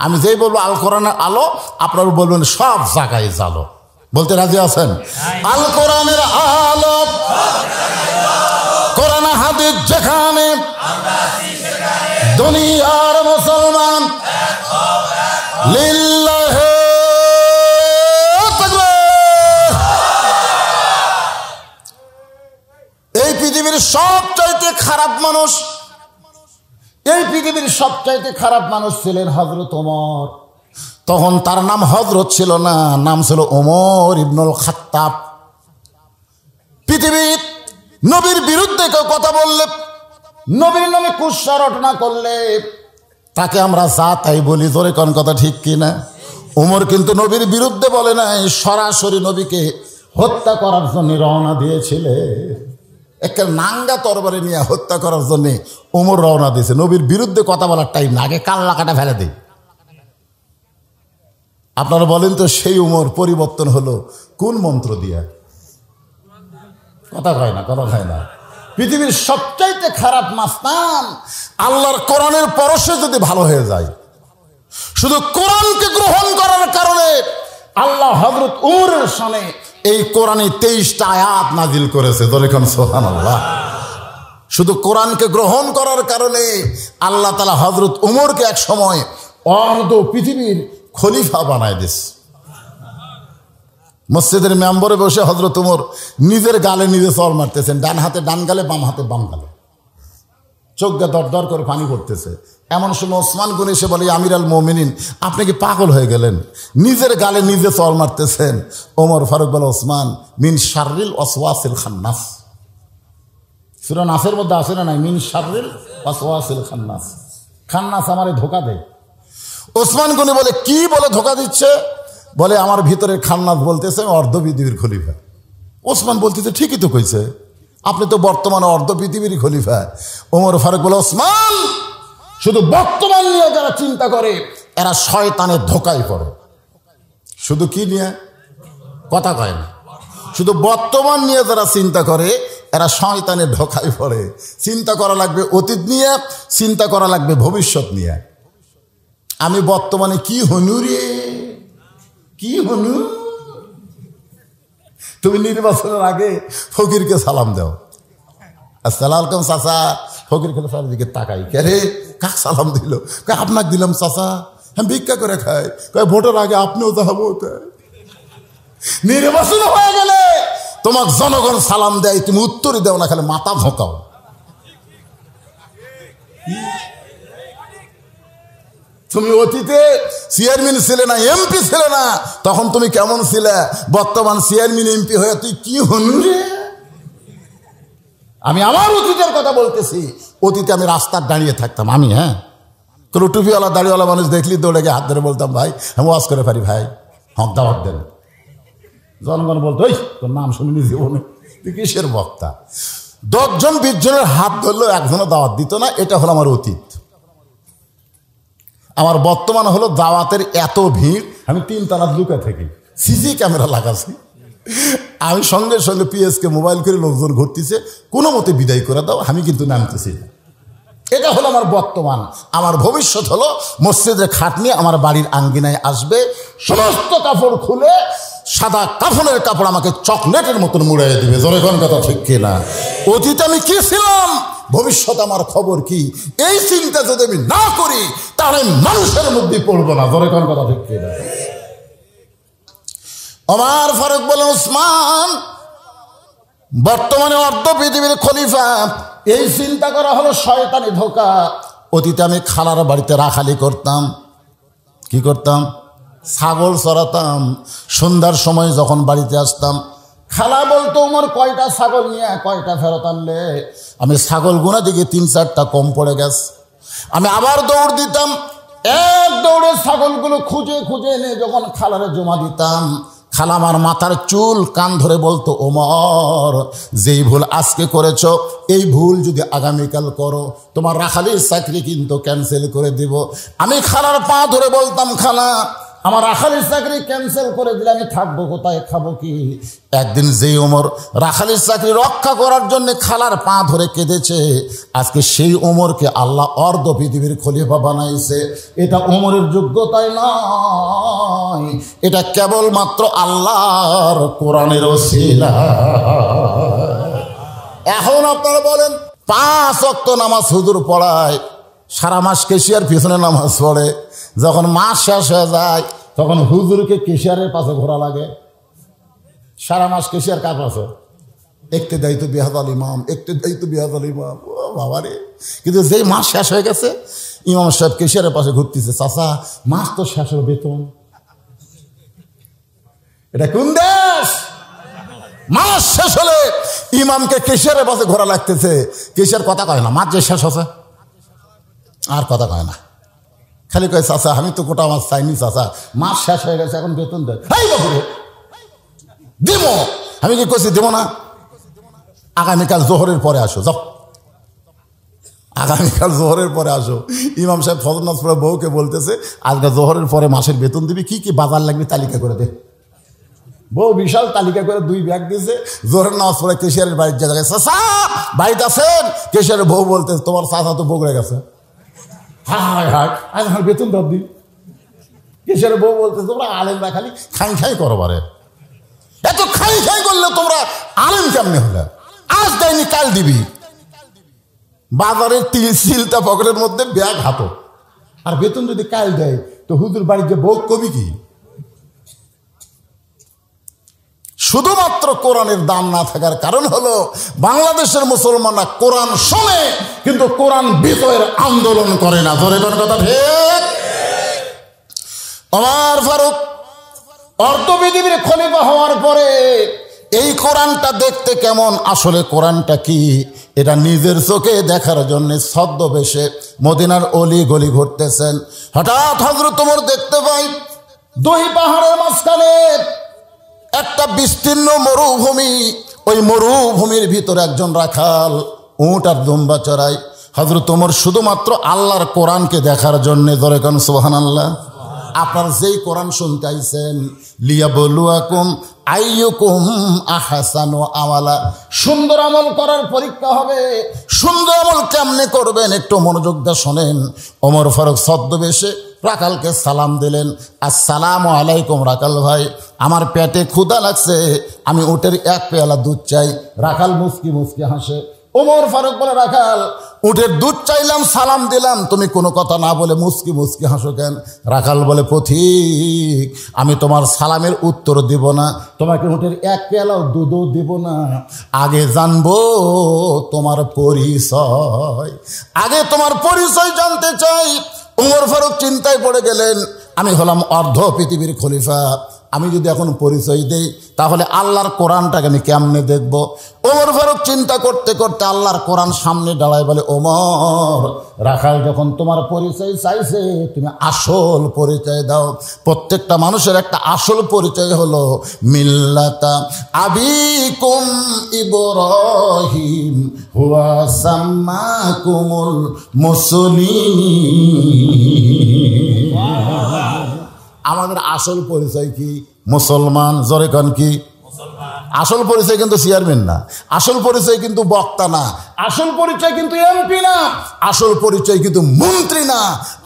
আমি যেই বলবো আল কোরআনের আলো, আপনারা বলবেন সব জায়গায় জালো। বলতে রাজি আছেন? আল কোরআনের আলো, কোরআন হাদিস যেখানে, দুনিয়ার মুসলমান লিল্লাহি তাকবীর। এই পৃথিবীর সবচাইতে খারাপ মানুষ, এই পৃথিবীর সবচাইতে খারাপ মানুষ ছিলেন হযরত ওমর। তখন তার নাম হযরত ছিল না, নাম ছিল ওমর ইবনুল খাত্তাব। পৃথিবীর নবীর বিরুদ্ধে কেউ কথা বললে, নবীর নামে কুৎসা রটনা করলে তাকে আমরা যা তাই বলি, জোরে কোন কথা ঠিক কিনা? ওমর কিন্তু নবীর বিরুদ্ধে বলে নাই, সরাসরি নবীকে হত্যা করার জন্য রওনা দিয়েছিলে। একটা নাঙ্গা তরবারি নিয়ে হত্যা করার জন্য ওমর রওনা দিয়েছে। নবীর বিরুদ্ধে কথা বলার টাইম না, আগে কাল্লা কাটা ফেলে দেয়। আপনারা বলেন তো সেই উমর পরিবর্তন হলো কোন মন্ত্র দিয়া? কথা কয় না, কথা কয় না। পৃথিবীর সবচাইতে খারাপ মাস্তান আল্লাহর কোরআনের পরশে যদি ভালো হয়ে যায়, শুধু কোরআনকে গ্রহণ করার কারণে আল্লাহ হযরত উমরের শানে এই কোরআনে 23টা আয়াত নাজিল করেছে। দরিখন সুবহানাল্লাহ। শুধু কোরআনকে গ্রহণ করার কারণে আল্লাহ তাআলা হযরত উমরকে এক সময় অর্ধ পৃথিবীর খলিফা বানায় দিস। মসজিদের মেম্বরে বসে হযরত উমর নিজের গালে নিজে চল মারতেছেন, ডান হাতে ডান গালে, বাম হাতে বাম গালে, চোখ দিয়ে দর দর করে পানি পড়তেছে। এমন সময় ওসমান গনি এসে বলে, আমির আল মুমিনিন আপনি কি পাগল হয়ে গেলেন? নিজের গালে নিজে চল মারতেছেন। ওমর ফারুক বলে, ওসমান মিন শাররিল ওয়াসওয়াসিল খান্নাস। সূরা নাসের মধ্যে আছে না নাই? মিন শাররিল ওয়াসওয়াসিল খান্নাস। খান্নাস আমারে ধোঁকা দেয়। ওসমান গনি বলে, কি বলে ধোঁকা দিচ্ছে? বলে, আমার ভিতরে খান্নাস বলতেছে অর্ধ পৃথিবীর খলিফা। ওসমান বলতেছে, ঠিকই তো কইছে, আপনি তো বর্তমানে অর্ধ পৃথিবীর খলিফা। ওমর ফারুক বলে, ওসমান শুধু বর্তমান নিয়ে যারা চিন্তা করে এরা শয়তানের ধোঁকায় পড়ে। শুধু কি নিয়ে? কথা কয় না। শুধু বর্তমান নিয়ে যারা চিন্তা করে এরা শয়তানের ধোঁকায় পড়ে। চিন্তা করা লাগবে অতীত নিয়ে, চিন্তা করা লাগবে ভবিষ্যৎ নিয়ে। আমি বর্তমানে কি হনু রে, কি হনু? তুমি নির্বাচনের আগে ফকিরকে সালাম দাও, আসসালামু আলাইকুম চাচা। ফকির খেলে সার দিকে তাকাই, কে রে কাক সালাম দিল? আপনাকে দিলাম চাচা, হ্যাঁ ভিক্ষা করে খাই। ভোটের আগে আপনিও যাবো। নির্বাচন হয়ে গেলে তোমাকে জনগণ সালাম দেয়, তুমি উত্তরই দেও না, খালি মাথা ভোঁকাও। তুমি অতীতে চেয়ারম্যান ছিলে না, এমপি ছিলে না, তখন তুমি কেমন ছিলে? বর্তমান চেয়ারম্যান এমপি হয়ে তুই কি হনু রে? আমি আমার অতীতের কথা বলতেছি। অতীতে আমি রাস্তার দাঁড়িয়ে থাকতাম, আমি কোনো টুপিওয়ালা দাড়িওয়ালা মানুষ দেখলি দৌড়ে গিয়ে হাত ধরে বলতাম, ভাই আমি ওয়াজ করে পারি, ভাই হক দাওয়াত দেন। জনগণ বলতো, ওই তোর নাম শুনিনি জীবনে, তুই কিসের বক্তা? 10 জন 20 জনের হাত ধরলেও একজনও দাওয়াত দিত না। এটা হলো আমার অতীত। আমার বর্তমান হলো দাওয়াতের এত ভিড়, আমি 3 তলা লুকা থাকি, সিসি ক্যামেরা লাগাছি। আমি সঙ্গে সঙ্গে পিএসকে মোবাইল করে লোকজন ঘুরতেছে, কোনো মতে বিদায় করে দাও, আমি কিন্তু নামতেছি না। এটা হলো আমার বর্তমান। আমার ভবিষ্যৎ হলো মসজিদের খাট নিয়ে আমার বাড়ির আঙ্গিনায় আসবে, সমস্ত কাপড় খুলে সাদা কাফনের কাপড় আমাকে চকলেটের মতন মুড়াইয়ে দিবে। জোরে কোন কথা ঠিক কিনা? অতীতে আমি কি ছিলাম, ভবিষ্যৎ আমার খবর কি, এই চিন্তা যদি আমি না করি তাহলে মানুষের মধ্যে পড়বো না। জোরে কোন কথা ঠিক কিনা? ওমর ফারুক বলেন, উসমান বর্তমানে অর্ধ পৃথিবীর খলিফা, এই চিন্তা করা হলো শয়তানি ধোঁকা। অতীতে আমি খালার বাড়িতে রাখালি করতাম। কি করতাম? ছাগল চড়াতাম। সন্ধ্যার সময় যখন বাড়িতে আসতাম, খালা বলতো, ওমর কয়টা ছাগল নিয়ে কয়টা ফেরত আনলে? আমি ছাগল গুনা দিকে 3-4টা কম পড়ে গেছে। আমি আবার দৌড় দিতাম, এক দৌড়ে ছাগলগুলো খুঁজে খুঁজে এনে যখন খালারে জমা দিতাম, খালা আমার মাথার চুল কান ধরে বলতো, ওমর যেই ভুল আজকে করেছো, এই ভুল যদি আগামীকাল করো, তোমার রাখালির চাকরি কিন্তু ক্যান্সেল করে দিব। আমি খালার পা ধরে বলতাম, খালা আমার রাখালির চাকরি ক্যান্সেল করে দিলে আমি থাকবো কোথায়, খাবো কি? একদিন যেই ওমর রাখালির চাকরি রক্ষা করার জন্য খালার পা ধরে কেঁদেছে, আজকে সেই ওমরকে আল্লাহ অর্ধ পৃথিবীর খলিফা বানাইছে। এটা ওমরের যোগ্যতাই নয়, এটা কেবলমাত্র আল্লাহর কোরআনের ওসিলা। এখন আপনারা বলেন, 5 ওয়াক্ত নামাজ হুজুর পড়ায়, সারা মাস কেশিয়ার পিছনে নামাজ পড়ে, যখন মাস শেষ হয়ে যায় তখন হুজুরকে কেশিয়ারের পাশে ঘোরা লাগে। সারা মাস কেশিয়ার কার পাশে? একটু দায়িত্ব বিহাদাল ইমাম, একটু দায়িত্ব বিহাদাল ইমাম। ও বাবা রে! কিন্তু যেই মাস শেষ হয়ে গেছে, ইমাম সাহেব কেশিয়ারের পাশে ঘুরতেছে, চাচা মাস তো শেষ হলো, বেতন। এটা কোন দেশ? মাস শেষ হলে ইমামকে কেশিয়ারের পাশে ঘোরা লাগতেছে। কেশিয়ার কথা কয় না, মাস যে শেষ হচ্ছে আর কথা কয় না, খালি কয়, চাচা আমি তো গোটা মাছ চাইনি, চাচা মাস শেষ হয়ে গেছে, এখন বেতন দেয়। এই বাবুরে দিব, আমি কি করছি দেবো না? আগামীকাল জোহরের পরে আসো, যাও আগামীকাল জোহরের পরে আসো। ইমাম সাহেব ফজর নামাজ পড়ে বউকে বলতেছে, আজকে জোহরের পরে মাসের বেতন দিবি, কি কি বাজার লাগবে তালিকা করে দে। বউ বিশাল তালিকা করে 2 ব্যাগ দিয়েছে। জোহরের নামাজ পড়ে কেশিয়ারের বাড়ির জায়গায়, চাচা বাড়িতে আছেন? কেশিয়ারের বউ বলতেছে, তোমার চাচা তো বগড়ে গেছে। হায় হায়, আজ আমার বেতন দাও দিন। কেশিয়ারের বউ বলতে, তোমরা আলেমরা খালি খাই খাই করো, বারে এত খাই খাই করলে তোমরা আলেম কেমনে হলে? আজ দেয়নি কাল দিবি। বাজারের 3 পকেটের মধ্যে ব্যাগ হাতো, আর বেতন যদি কাল দেয় তো হুজুর বাড়িতে বউ কবি কি? শুধুমাত্র কোরআনের দাম না থাকার কারণ হলো বাংলাদেশের মুসলমানরা কোরআন শোনে কিন্তু কোরআন বিজয়ের আন্দোলন করে না। ধরে কোন কথা ঠিক? ওমর ফারুক অর্ধ পৃথিবীর খলিফা হওয়ার পরে এই কোরআনটা দেখতে কেমন, আসলে কোরআনটা কি, এটা নিজের চোখে দেখার জন্য ছদ্মবেশে মদিনার অলি গলি ঘুরতেছেন। হঠাৎ হযরত ওমর দেখতে পাই 2 পাহাড়ের মাঝখানে একটা বিস্তীর্ণ মরুভূমি। ওই মরুভূমির ভিতরে একজন রাখাল উট আর দুম্বা চড়ায়। হযরত ওমর শুধুমাত্র আল্লাহর কোরআনকে দেখার জন্য, ধরে কোন সুবহানাল্লাহ। আপনার যেই কোরআন শুনতে আইছেন, লিয়াবলুয়াকুম আইয়ুকুম আহসানু আমালা, সুন্দর আমল করার পরীক্ষা হবে। সুন্দর আমল কেমনে করবেন একটু মনোযোগ দিয়ে শোনেন। ওমর ফারুক ছদ্মবেশে রাখালকে সালাম দিলেন, আসসালামু আলাইকুম রাখাল ভাই, আমার পেটে ক্ষুধা লাগছে, আমি উটের 1 পেয়ালা দুধ চাই। রাখাল মুচকি মুচকি হাসে। ওমর ফারুক বলে, রাখাল উটের দুধ চাইলাম, সালাম দিলাম, তুমি কোনো কথা না বলে মুচকি মুচকি হাসো কেন? রাখাল বলে, পথিক আমি তোমার সালামের উত্তর দিব না, তোমাকে উটের 1 পেয়ালাও দুধও দিব না, আগে জানবো তোমার পরিচয়, আগে তোমার পরিচয় জানতে চাই। ওমর ফারুক চিন্তায় পড়ে গেলেন, আমি হলাম অর্ধ পৃথিবীর খলিফা, আমি যদি এখন পরিচয় দেই তাহলে আল্লাহর কোরআনটাকে আমি কেমনে দেখব? ওমর ফারুক চিন্তা করতে করতে আল্লাহর কোরআন সামনে দাঁড়ায় বলে, ওমর রাখাল যখন তোমার পরিচয় চাইছে তুমি আসল পরিচয় দাও। প্রত্যেকটা মানুষের একটা আসল পরিচয় হলো মিল্লাতা আবিকুম ইব্রাহিম হুয়া সাম্মাকুমুল মুসলিমিন। আমাদের আসল পরিচয় কি? মুসলমান। জোরে কান কি? আসল পরিচয় কিন্তু চেয়ারম্যান না, আসল পরিচয় কিন্তু বক্তা না, আসল পরিচয় কিন্তু এমপি না, আসল পরিচয় কিন্তু মন্ত্রী না।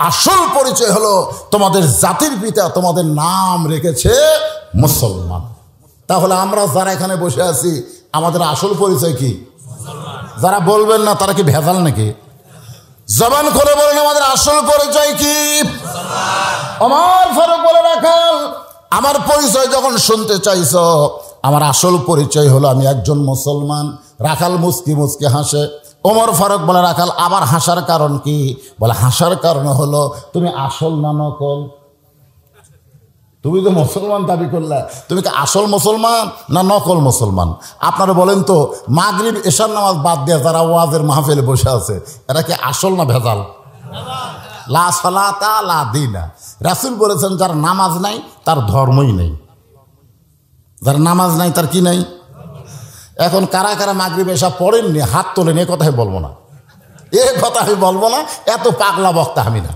আসল পরিচয় হলো তোমাদের জাতির পিতা তোমাদের নাম রেখেছে মুসলমান। তাহলে আমরা যারা এখানে বসে আছি আমাদের আসল পরিচয় কি? যারা বলবেন না তারা কি ভেজাল নাকি? জবান খুলে বলেন আমাদের আসল পরিচয় কি? ওমর ফারুক বলে, রাখাল আমার পরিচয় যখন শুনতে চাইছ, আমার আসল পরিচয় হলো আমি একজন মুসলমান। রাখাল মুস্কি মুস্কি হাসে। ওমর ফারুক বলে, রাখাল আবার হাসার কারণ কি? বলে, হাসার কারণ হলো তুমি আসল না নকল? তুমি তো মুসলমান দাবি করলে, তুমি কি আসল মুসলমান না নকল মুসলমান? আপনারা বলেন তো, মাগরিব এশার নামাজ বাদ দিয়ে যারা ওয়াজের মাহফিলে বসে আছে, এরা কি আসল না ভেজাল? লা সালাতা লা দীনা। রাসূল বলেছেন, যার নামাজ নাই তার ধর্মই নেই। যার নামাজ নাই তার কি নাই? এখন কারা কারা মাগরিব এশা পড়েননি হাত তোলেন, এ কথা আমি বলবো না, এ কথা আমি বলবো না, এত পাগলা বক্তা আমি না।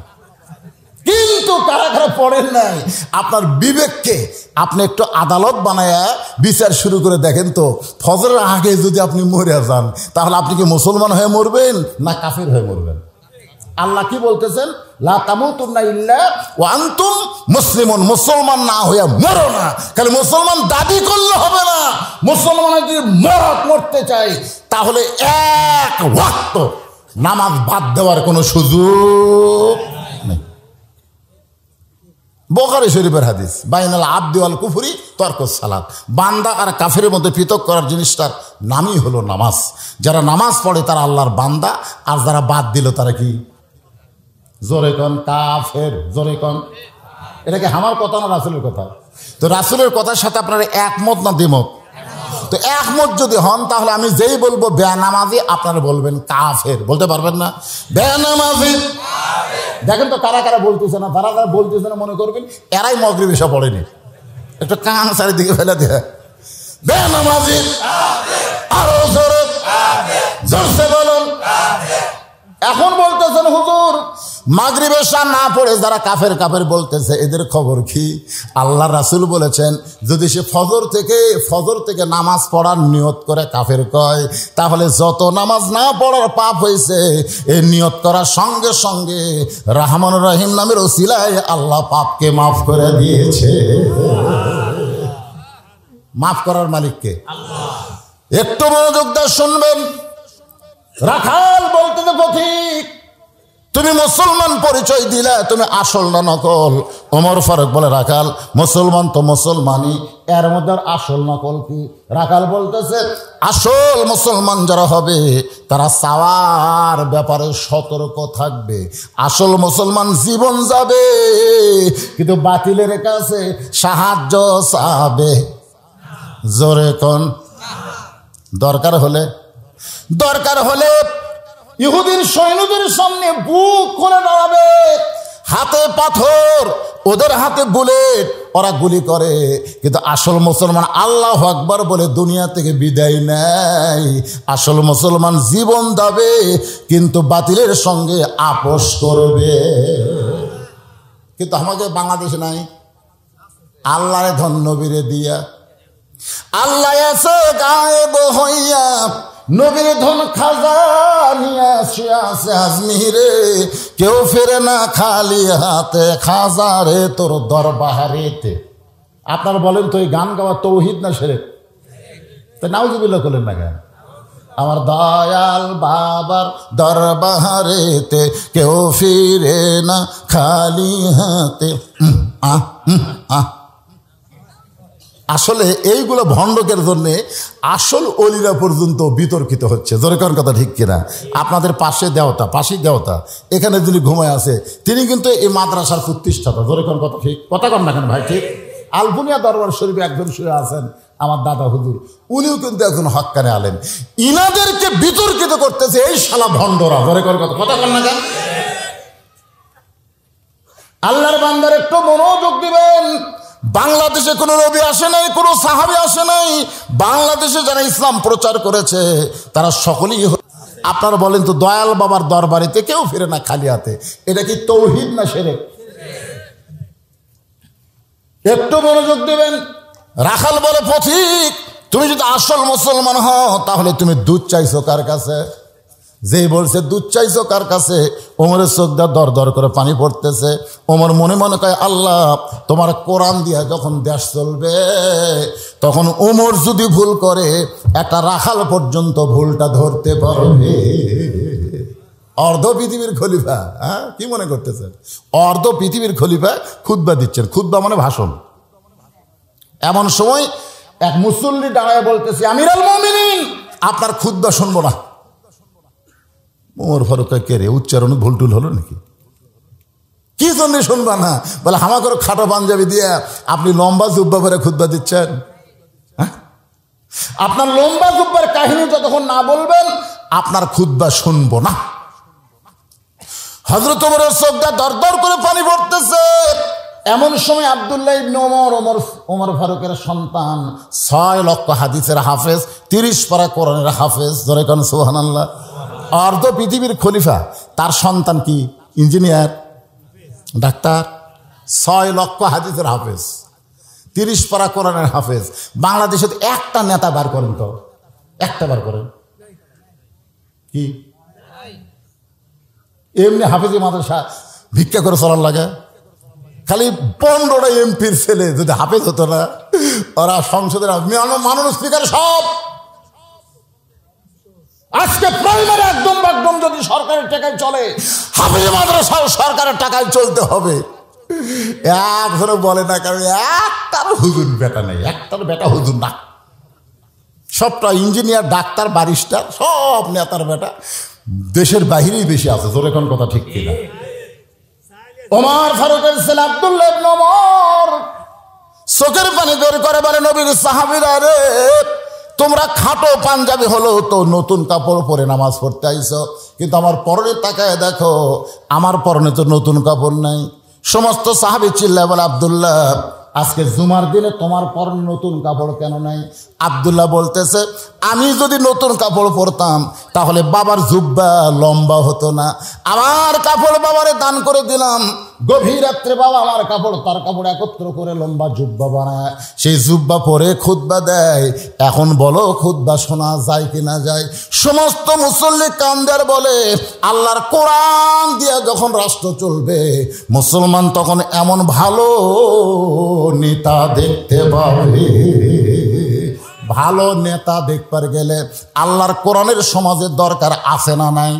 কিন্তু কারা কারা পড়েন নাই, আপনার বিবেককে আপনি একটু আদালত বানায় বিচার শুরু করে দেখেন তো, ফজরের আগে যদি আপনি মরে যান, তাহলে আপনি কি মুসলমান হয়ে মরবেন না কাফের হয়ে মরবেন? আল্লাহ কি বলতেছেন? লা তামুতুন্না ইল্লা ওয়া আনতুম মুসলিমুন। মুসলমান না হয়ে মরো না। খালি মুসলমান দাবি করলে হবে না, মুসলমান যদি মরতে চাই তাহলে এক ওয়াক্ত নামাজ বাদ দেওয়ার কোনো সুযোগ নেই। বুখারী শরীফের হাদিস, বাইনাল আবদি ওয়াল কুফরি তরকুস সালাত। বান্দা আর কাফেরের মধ্যে পৃথক করার জিনিসটার নামই হলো নামাজ। যারা নামাজ পড়ে তারা আল্লাহর বান্দা, আর যারা বাদ দিল তারা কি? জোরে কন কাফের, জোরে কন। এটা কি আমার কথা না রাসূলের কথা? তো রাসূলের কথার সাথে আপনারা একমত না দ্বিমত? তো একমত যদি হন, তাহলে আমি যেই বলবো বেনামাজি, আপনারা বলবেন কাফের। বলতে পারবেন না? বেনামাজি। দেখেন তো কারা কারা বলতেছে না, যারা যারা বলতেছে না মনে করবেন এরাই মাগরিব এশা পড়েনি। একটু কান চারিদিকে ফেলে দেয়। বেনামাজি, আরো জোরে জোরসে বলুন। এখন বলতেছেন হুজুর মাগরিব এশা না পড়ে যারা কাফের কাফের বলতেছে, এদের খবর কি? আল্লাহ রাসূল বলেছেন, যদি সে ফজর থেকে নামাজ পড়ার নিয়ত করে কাফের কয়, তাহলে যত নামাজ না পড়ার পাপ হয়েছে এই নিয়ত করার সঙ্গে সঙ্গে রহমানুর রহিম নামের ওসিলায় আল্লাহ পাপকে মাফ করে দিয়েছে। মাফ করার মালিককে আল্লাহ। একটু মনোযোগ দিয়ে শুনবেন। রাখাল বলতে তো পথিক, তুমি মুসলমান পরিচয় দিলে, তুমি আসল না নকল? ওমর ফারুক বলে, রাখাল মুসলমান তো মুসলমানই, এর মধ্যে আসল নকল কি? রাখাল বলতেছে, আসল মুসলমান যারা হবে তারা চাওয়ার ব্যাপারে সতর্ক থাকবে। আসল মুসলমান জীবন যাবে, কিন্তু বাতিলের কাছে সাহায্য চাবে। জোরে কোন। দরকার হলে ইহুদির সৈন্যদের সামনে বুক করে দাঁড়াবে, হাতে পাথর, ওদের হাতে বুলেট, ওরা গুলি করে, কিন্তু আসল মুসলমান আল্লাহু আকবার বলে দুনিয়া থেকে বিদায় নেয়। আসল মুসলমান জীবন দেবে, কিন্তু বাতিলের সঙ্গে আপোষ করবে। কিন্তু আমাদের বাংলাদেশে নাই। আল্লাহরে ধন্য বীরে দিয়া, আল্লাহ আছে গায়েব হইয়া, নবীর ধন খাজা নিয়ে আছে আজমিরে, কেউ ফেরে না খালি হাতে, খাজা রে তোর দরবারেতে। আপনারা বলেন তো, এই গান গাওয়া তৌহিদ না শিরক? তো নাউজুবিল্লাহ করলেন না কেন? আমার দয়াল বাবার দরবারেতে কেউ ফিরে না খালি হাতে। আসলে এইগুলো ভণ্ডকের জন্যে আসল অলিরা পর্যন্ত বিতর্কিত হচ্ছে। জোরেকার কথা ঠিক কিনা? আপনাদের পাশেই দেওতা এখানে যিনি ঘুমায় আছে, তিনি কিন্তু এই মাদ্রাসার প্রতিষ্ঠাতা। জোরেকার কথা ঠিক? কথা কন না কেন ভাই? ঠিক। আলবুনিয়া দরবার শরীফে একজন শুয়ে আছেন আমার দাদা হুজুর, উনিও কিন্তু এখন হক্কানে আলেন। ইনাদেরকে বিতর্কিত করতেছে এই শালা ভণ্ডরা। জোরেকার কথা, কথা কন না কেন? আল্লাহর বান্দার একটু মনোযোগ দিবেন। বাংলাদেশে কোনো নবী আসে নাই, কোনো সাহাবী আসে নাই। বাংলাদেশে যারা ইসলাম প্রচার করেছে তারা সকলেই, আপনারা বলেন তো, দয়াল বাবার দরবারেতে কেউ ফিরে না খালি হাতে, এটা কি তৌহিদ না শিরক? একটু মনোযোগ দেবেন। রাখাল বলে, পথিক তুমি যদি আসল মুসলমান হও তাহলে তুমি দুধ চাইছো কার কাছে? যেই বলছে দুধ চাইছো কার কাছে, ওমরের চোখ দিয়ে দর দর করে পানি পড়তেছে। ওমর মনে মনে কয়, আল্লাহ তোমার কোরআন দিয়া যখন দেশ চলবে, তখন ওমর যদি ভুল করে একটা রাখাল পর্যন্ত ভুলটা ধরতে পারবে। অর্ধ পৃথিবীর খলিফা, হ্যাঁ কি মনে করতেছেন? অর্ধ পৃথিবীর খলিফা খুতবা দিচ্ছেন। খুতবা মানে ভাষণ। এমন সময় এক মুসল্লি দাঁড়ায় বলতেছে, আমিরুল মুমিনিন, আপনার খুতবা শুনবো না। ওমর ফারুক কে রে, উচ্চারণে ভুল টুল হলো নাকি? কি জন্য শুনবা না? বলে আমাকে খাটো পাঞ্জাবি দিয়ে আপনি লম্বা জুব্বা পরে খুতবা দিচ্ছেন। আপনার লম্বা জুব্বার কাহিনী যতক্ষণ না বলবেন আপনার খুতবা শুনবো না। হযরত ওমরের চোখটা দরদর করে পানি পড়তেছে। এমন সময় আব্দুল্লাহ ইবনে ওমর ফারুকের সন্তান, 6 লক্ষ হাদিসের হাফেজ, 30 পারা কোরআনের হাফেজ, জোরে কোন সুবহানাল্লাহ, অর্ধ পৃথিবীর খলিফা, তার সন্তান কি ইঞ্জিনিয়ার, ডাক্তার, 6 লক্ষ হাদিসের হাফেজ, 30 পারা কোরআনের হাফেজ। বাংলাদেশে একটা নেতা বার করেন তো, একটা বার করেন কি? এমনি হাফেজি মাদ্রাসা ভিক্ষা করে চলার লাগে। খালি 15টা এমপির ছেলে যদি হাফেজ হতো না, ওরা সংসদের মাননীয় স্পিকার সব আজকে প্রাইমারি একদম যদি সরকারের টাকায় চলে, হাফেজি মাদ্রাসাও সরকারের টাকায় চলতে হবে। একজনও বলে না, কারণ একটার হুজুর বেটা নেই, একটার বেটা হুজুর না, সবটা ইঞ্জিনিয়ার, ডাক্তার, ব্যারিস্টার, সব নেতার বেটা। দেশের বাহিরেই বেশি আছে, তোর এখন কথা ঠিক কিনা? ওমর ফারুকের ছেলে আব্দুল্লাহ ইবনে ওমর চোখের পানি বের করে বলে, নবীর সাহাবীরা রে, তোমরা খাটো পাঞ্জাবি হলেও তো নতুন কাপড় পরে নামাজ পড়তে আইছো, কিন্তু আমার পরনে তাকায় দেখো, আমার পরনে তো নতুন কাপড় নাই। সমস্ত সাহাবী চিল্লায় বলে, আব্দুল্লাহ, আজকে জুমার দিনে তোমার পরনে নতুন কাপড় কেন নাই? আব্দুল্লাহ বলতেছে, আমি যদি নতুন কাপড় পরতাম তাহলে বাবার জুব্বা লম্বা হতো না। আমার কাপড় বাবারে দান করে দিলাম, গভীর রাত্রে বাবা আমার কাপড় তার কাপড় একত্র করে লম্বা জুব্বা বানায়, সেই জুব্বা পরে খুতবা দেয়। এখন বলো খুতবা শোনা যায় কি না যায়? সমস্ত মুসল্লি কান্দার বলে, আল্লাহর কোরআন দিয়ে যখন রাষ্ট্র চলবে, মুসলমান তখন এমন ভালো নেতা দেখতে পাবে। ভালো নেতা দেখবার গেলে আল্লাহর কোরআনের সমাজের দরকার আছে না নাই?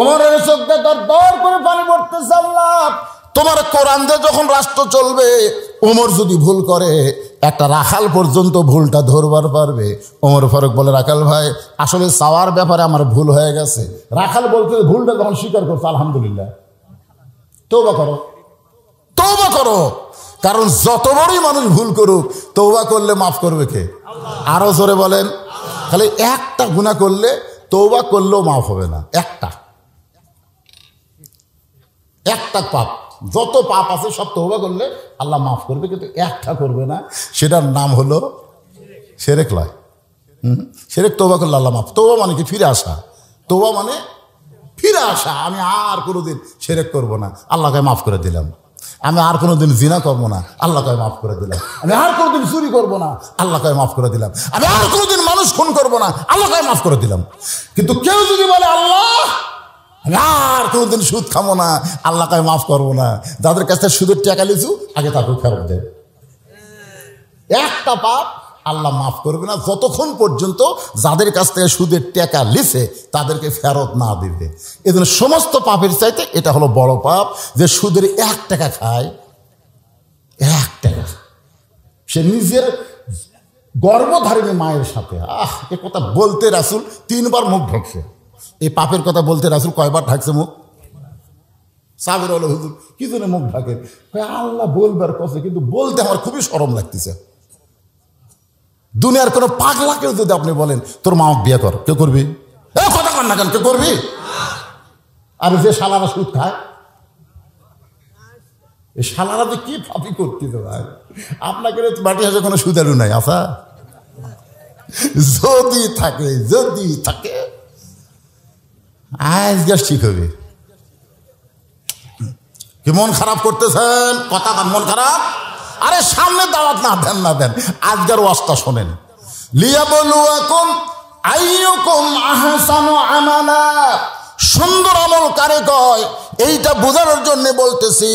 ওমরের চোখে দর করে পানি পড়তেছে, আল্লাহ তোমার কোরআন দিয়ে যখন রাষ্ট্র চলবে, ওমর যদি ভুল করে একটা রাখাল পর্যন্ত ভুলটা ধরবার পারবে। ওমর ফারুক বলে, রাখাল ভাই, আসলে চাওয়ার ব্যাপারে আমার ভুল হয়ে গেছে। রাখাল বলতে ভুলটা যখন স্বীকার করছে, আলহামদুলিল্লাহ, তওবা করো, তওবা করো। কারণ যত বড়ই মানুষ ভুল করুক, তওবা করলে মাফ করবে কে? আরো জোরে বলেন। খালি একটা গুনাহ করলে তওবা করলেও মাফ হবে না। একটা পাপ, যত পাপ আছে সব তওবা করলে আল্লাহ মাফ করবে, কিন্তু একটা করবে না, সেটার নাম হলো শিরক। লয় শিরক, তওবা করলে আল্লাহ মাফ। তওবা মানে কি? ফিরে আসা। তওবা মানে ফিরে আসা। আমি আর কোনোদিন শিরক করবো না, আল্লাহকে মাফ করে দিলাম। আমি আর কোনোদিন জিনা করবো না, আল্লাহকে মাফ করে দিলাম। আমি আর কোনোদিন চুরি করবো না, আল্লাহকে মাফ করে দিলাম। আমি আর কোনোদিন মানুষ খুন করবো না, আল্লাহকে মাফ করে দিলাম। কিন্তু কেউ যদি বলে, আল্লাহ আমি আর কোনোদিন সুদ খাবো না, আল্লাহকে মাফ করবো না, যাদের কাছ থেকে সুদের টাকা লিছু আগে তাকে ফেরত দেয়। একটা পাপ আল্লাহ মাফ করবে না যতক্ষণ পর্যন্ত যাদের কাছ থেকে সুদের টাকা লিছে তাদেরকে ফেরত না দিবে। এজন্য সমস্ত পাপের চাইতে এটা হলো বড় পাপ, যে সুদের 1 টাকা খায়, 1 টাকা। সে নিজের গর্ভধারিণী মায়ের সাথে, এ কথা বলতে রাসূল 3 বার মুখ ঢাকছে। এই পাপের কথা বলতে রাসূল কয়বার ঢাকছে মুখ? সাহাবীরা বলে, হুজুর কি জন্য মুখ ঢাকে? আল্লাহ বলবার কথা, কিন্তু বলতে আমার খুবই শরম লাগতেছে। দুনিয়ার কোনো পাগলাকেও যদি আপনি বলেন তোর মা বিয়ে কর, কেউ করবি? কথা কর না কেন, কেউ করবি? আর যে শালারা সুদ খায়, এই শালারা তো কি পাপি করতেছে ভাই। আপনাকে বাটি হাসে কোনো সুদারু নাই, আচ্ছা যদি থাকে আজ গ্যাস ঠিক হবে। কি মন খারাপ করতেছেন? কথা মন খারাপ? আরে সামনে দাওয়াত না দেন, আজকের ওয়াজটা শোনেন। লিয়াবলুয়াকুম আইয়ুকুম আহসানু আমালা, সুন্দর আমল কারে কয় এইটা বোঝানোর জন্য বলতেছি।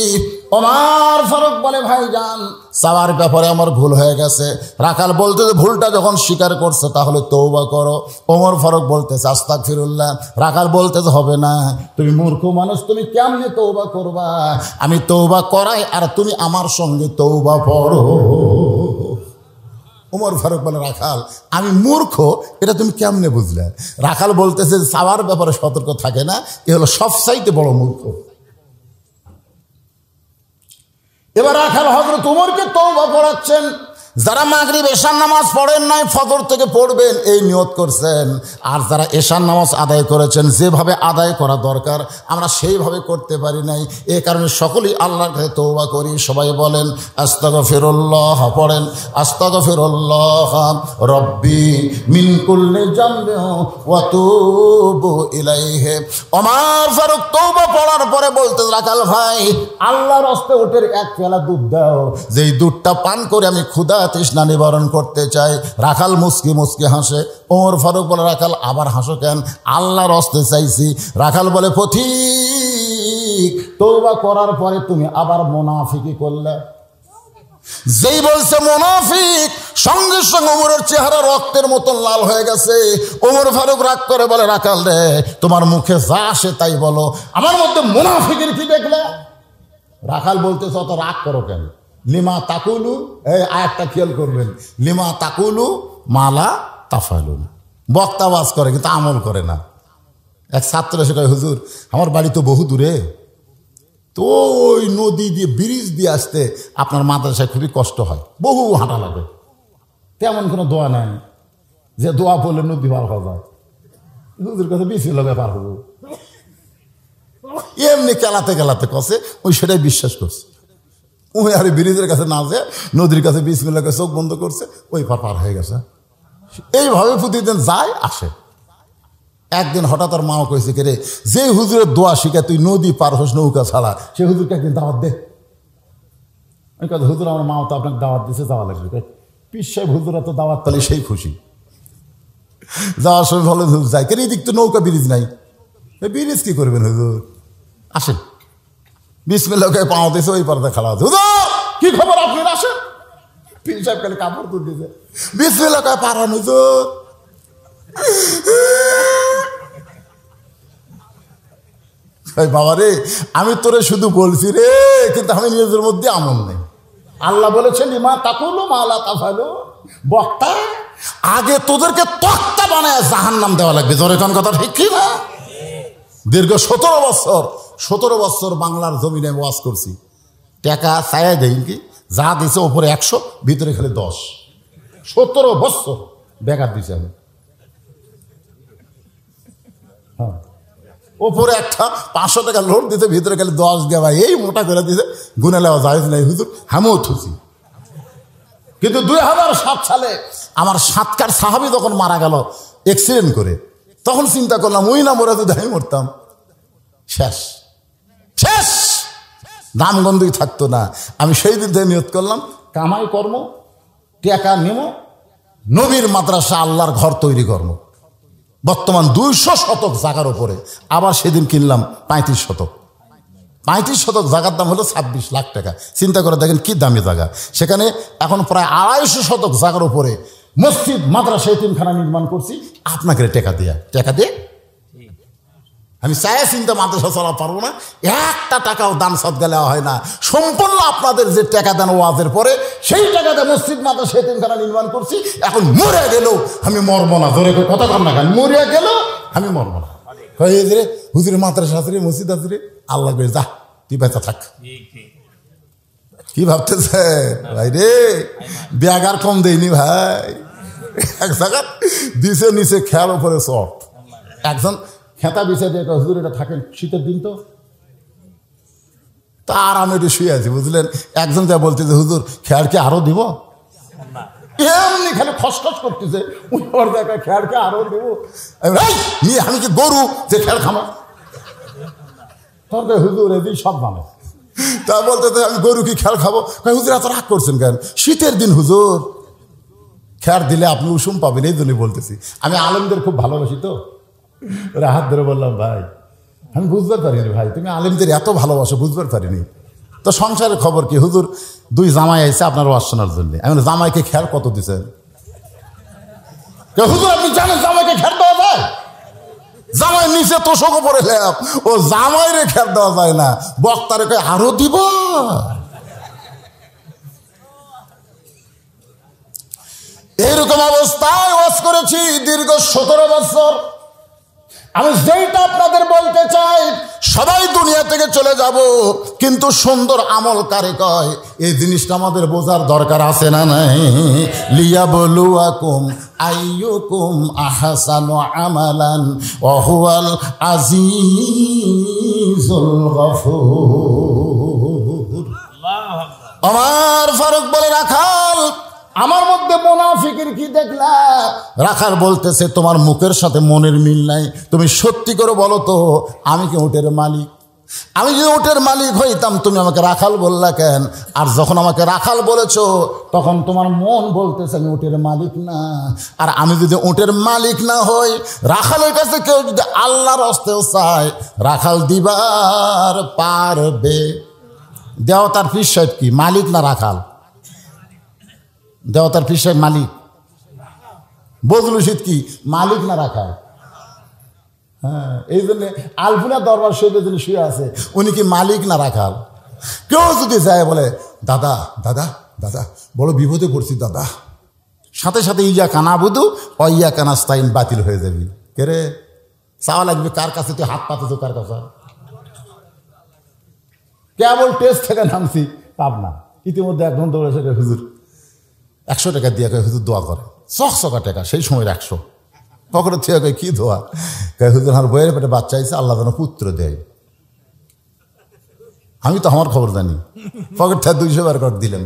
ওমর ফারুক বলে, ভাইজান চাওয়ার ব্যাপারে আমার ভুল হয়ে গেছে। রাখাল বলতেছে, ভুলটা যখন স্বীকার করছে তাহলে তওবা করো। ওমর ফারুক বলতেছে, আস্তাগফিরুল্লাহ। রাখাল বলতেছে, হবে না, তুমি মূর্খ মানুষ, তুমি কেমনে তওবা করবা? আমি তওবা করাই আর তুমি আমার সঙ্গে তওবা পড়ো। ওমর ফারুক বলে, রাখাল আমি মূর্খ, এটা তুমি কেমনে বুঝলে? রাখাল বলতেছে চাওয়ার ব্যাপারে সতর্ক থাকে না, এ হলো সবচাইতে বড় মূর্খ। এবার রাখাল হযরত ওমরকে তওবা পড়াচ্ছেন। যারা মাগরিব এশার নামাজ পড়েন নাই ফজর থেকে পড়বেন এই নিয়ত করছেন, আর যারা এশার নামাজ আদায় করেছেন যেভাবে আদায় করা দরকার আমরা সেইভাবে করতে পারি নাই। এই কারণে সকলেই আল্লাহর কাছে তওবা করি। সবাই বলেন আস্তাগফিরুল্লাহ, পড়েন আস্তাগফিরুল্লাহ রব্বি মিন কুল্লি যামবি ওয়া তুবু ইলাইহি। ওমর ফারুক তওবা পড়ার পরে বলতে, রাখাল ভাই আল্লাহর হস্তে ওটের এক পেয়ালা দুধ দাও, যেই দুধটা পান করে আমি ক্ষুধা তৃষ্ণা নিবারণ করতে চাই। রাখাল মুস্কি মুস্কি হাসে। ওমর ফারুক বলে, রাখাল আবার হাসো কেন? আল্লাহর হস্তে চাইছি। রাখাল বলে, পথিক তওবা করার পরে তুমি আবার মুনাফিকি করলে। যেই বলছে মুনাফিক, সঙ্গে সঙ্গে ওমরের চেহারা রক্তের মতন লাল হয়ে গেছে। ওমর ফারুক রাগ করে বলে, রাখাল রে তোমার মুখে যা আসে তাই বলো, আমার মধ্যে মুনাফিকের কি দেখলে? রাখাল বলতেছে, অত রাগ করো কেন? লিমা তাকুলু, এই আয়াতটা খেয়াল করবেন, লিমা তাকুলু মালা তাফালুন। বক্তা ওয়াজ করে কিন্তু আমল করে না। এক ছাত্র এসে কয়, হুজুর আমার বাড়ি তো বহু দূরে, তো ওই নদী দিয়ে ব্রিজ দিয়ে আসতে আপনার মাদ্রাসায় খুবই কষ্ট হয়, বহু হাঁটা লাগে। তেমন কোনো দোয়া নাই যে দোয়া পড়লে নদী পার হওয়া যায়। হুজুর কাছে বেশি লগে পার হবো, এমনি কেলাতে কেলাতে কষে ওই সেটাই বিশ্বাস করছে। ওই আর ব্রিজের কাছে না যে নদীর কাছে বিসমিল্লাহ করে চোখ বন্ধ করছে, ওই পার হয়ে গেছে। এইভাবে প্রতিদিন যায় আসে। একদিন হঠাৎ আর মাও কইছে, কে রে যে হুজুরের দোয়া শিখে তুই নদী পার হোস নৌকা ছাড়া, সে হুজুরকে একদিন দাওয়াত দে। আমি কথা, হুজুর আমার মাও তো আপনাকে দাওয়াত দিছে, যাওয়া লাগবে। পীর সাহেব হুজুরা তো দাওয়াত পেলে সেই খুশি, যাওয়ার সময় ভালো হুজুর যায়। কেন এদিক তো নৌকা ব্রিজ নাই, ব্রিজ কি করবেন হুজুর? আসেন। বিসমিল্লাহ কে পাও দিয়েছে, ওই পারদা খাড়া আছে। হুজুর কি খবর, আপনি আসেন। পীর সাহেব খালি কাপড় তুল দিয়েছে, বিসমিল্লাহ কে পারান হুজুর। বাবা রে, আমি তোরে শুধু বলছি রে, কিন্তু আমি নিজের মধ্যে আমল নেই। আল্লাহ বলেছেন লিমা তাকুলু মালা তাফালু। বক্তা আগে তোদেরকে তক্তা বানায় জাহান্নাম দেওয়া লাগবে। জোরে কোন কথা ঠিক কি না? দীর্ঘ 17 বছর বাংলার জমিনে ওয়াজ করছি। টাকা চায়া দেয় কি, যা দিছে ওপরে 100, ভিতরে খালি 10। 17 বছর বেকার দিছে আমি। হ্যাঁ, ওপরে একটা 500 টাকা লোন দিতে, ভিতরে খালি 10 দেওয়া, এই মোটা করে দিতে গুনে নেওয়া যায় নাই হুজুর, আমিও থুছি। কিন্তু 2007 সালে আমার সাতকার সাহাবী যখন মারা গেল অ্যাক্সিডেন্ট করে, তখন চিন্তা করলাম ওই না মরে যদি আমি মরতাম, শেষ শেষ, নামগন্ধই থাকতো না। আমি সেই দিন থেকে নিয়ত করলাম, কামাই কর্ম, টাকা নেব, নবীর মাদ্রাসা আল্লাহর ঘর তৈরি কর্ম। বর্তমান 200 শতক জায়গার উপরে, আবার সেদিন কিনলাম 35 শতক। 35 শতক জায়গার দাম হলো 26 লাখ টাকা। চিন্তা করে দেখেন কি দামি জায়গা। সেখানে এখন প্রায় 250 শতক জায়গার উপরে মসজিদ মাদ্রাসা এতিমখানা নির্মাণ করছি আপনাকে টাকা দিয়ে। আমি চাই চিন্তা মাদ্রাসা চালা পারবো না, একটা টাকাও দান সদকা দেওয়া হয় না। সম্পূর্ণ আপনাদের যে টাকা দেন ওয়াজের পরে, সেই টাকাতে মসজিদ মাদ্রাসা এতিমখানা নির্মাণ করছি। এখন মরে গেলেও আমি মরবো না। ধরে কথা কর না, কেন মরে গেল আমি মরবো না। রে হুজুরের মাদ্রাসা আছে রে, মসজিদ আছে রে, আল্লাহ করে যা তুই বেঁচে থাক। কি ভাবতেছে ভাই রে, ব্যাগার কম দেয়নি ভাই, এক জায়গা দিছে নিচে খেয়ার উপরে চট। একজন খেতা বিছে দিয়ে হুজুর এটা থাকেন শীতের দিন তো, তার আমি একটু শুয়ে আছি বুঝলেন। একজন যা বলতেছে হুজুর খেয়ারকে আরো দিব, এমনি খালি খসখস করতেছে, দেখা খেয়ারকে আরো দেবো। আমি কি গরু যে খেয়ার খামা? তবে হুজুর এদিন সব মানে তা বলতে আমি গরু কি খেয়াল খাবো? হুজুর এত রাগ করছেন কেন? শীতের দিন হুজুর খেয়ার দিলে আপনি উষুম পাবেন, এই জন্যই বলতেছি। আমি আলেমদের খুব ভালোবাসি তো, ওরা হাত ধরে বললাম ভাই আমি বুঝতে পারিনি, ভাই তুমি আলেমদের এত ভালোবাসো বুঝতে পারিনি। তো সংসারের খবর কি? হুজুর 2 জামাই আইছে আপনার ওয়াজ শোনার জন্য। আমি জামাইকে খেয়ার কত দিচ্ছেন? হুজুর আপনি জানেন জামাইকে খেয়ার দেওয়া যায়? জামাই নিচে তোষক পরে লেপ, ও জামাইরে খেয়ার দেওয়া যায় না, বক্তারে কই আরো দিব। এইরকম অবস্থায় ওয়াজ করেছি দীর্ঘ 17 বছর। আমি যেইটা আপনাদের বলতে চাই, সবাই দুনিয়া থেকে চলে যাব, কিন্তু সুন্দর আমল কারে কয় এই জিনিসটা আমাদের বোঝার দরকার আছে না নাই? লিয়াবলুয়াকুম আইয়ুকুম আহসানু আমালান ওয়া হুয়াল আজিজুল গফুর। আমার ফারুক বলে, রাখাল আমার মধ্যে মুনাফিকের কি দেখলা? রাখাল বলতেছে, তোমার মুখের সাথে মনের মিল নাই। তুমি সত্যি করে বলো তো, আমি কি উটের মালিক? আমি যদি উটের মালিক হইতাম তুমি আমাকে রাখাল বললা কেন? আর যখন আমাকে রাখাল বলেছো তখন তোমার মন বলতেছে আমি উটের মালিক না। আর আমি যদি উটের মালিক না হই, রাখালের কাছে কেউ যদি আল্লাহর হস্তেও চায়, রাখাল দিবার পারবে? দেওতার পীর সাহেব কি মালিক না রাখাল? দেওতার পীর সাহেব মালিক, বজলুল রশিদ কি মালিক না রাখাল? হ্যাঁ, এই জন্য আলফুনা দরবার শরীফে যিনি শুয়ে আছে উনি কি মালিক না রাখাল? কেউ যদি যায় বলে, দাদা দাদা দাদা বড় বিপদে পড়ছি দাদা, সাথে সাথে ইয়া কানা বুধু ইয়া কানা স্তাইন বাতিল হয়ে যাবি। কে রে চাওয়া লাগবে কার কাছে? তুই হাত পাতে তো কার কাছে? কেবল টেস্ট থেকে নামছি পাবনা, ইতিমধ্যে একজন দৌড়েছে, হুজুর 100 টাকা দিয়ে হুজুর দোয়া করে, চকচকা টাকা, সেই সময় 100। পকেটে থেকে কয় কি দোয়া? হুজুর আমার বইয়ের পেটে বাচ্চা হয়েছে, আল্লাহ যেন পুত্র দেয়। আমি তো আমার খবর জানি, পকেট থেকে 200 বার করে দিলেন।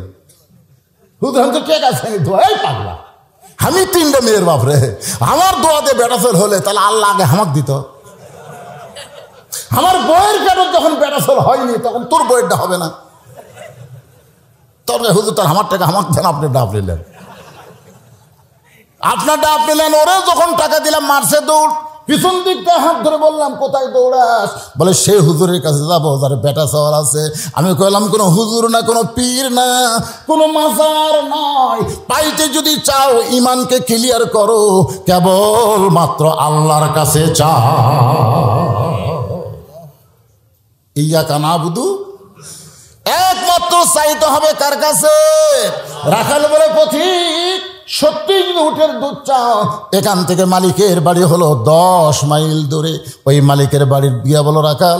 হুজুর আমি তো কে কাছে দোয়া? এই পাগলা, আমি 3টা মেয়ের বাপরে, আমার দোয়া দিয়ে বেটাচল হলে তাহলে আল্লাহ আগে হামাক দিত। আমার বইয়ের পেটে যখন বেটাচল হয়নি তখন তোর বইয়েরটা হবে না? তবে হুজুর তার আমার টাকা আমার দেন, আপনি ডাব নিলেন, আপনার ডাব নিলেন। ওরে যখন টাকা দিলাম মারছে দৌড়, পিছন দিকটা হাত ধরে বললাম কোথায় দৌড়াস? বলে সেই হুজুরের কাছে যাবো যার বেটা সওয়াল আছে। আমি কইলাম কোনো হুজুর না, কোনো পীর না, কোনো মাজার নয়, পাইতে যদি চাও ইমানকে ক্লিয়ার করো, কেবল মাত্র আল্লাহর কাছে চাও। ইয়াকা নাবুদু, একমাত্র চাইতে হবে কার কাছে? রাখাল বলে, পথিক সত্যি যদি উটের দুধ চাও, এখান থেকে মালিকের বাড়ি হলো 10 মাইল দূরে। ওই মালিকের বাড়ির গিয়া বলো, রাখাল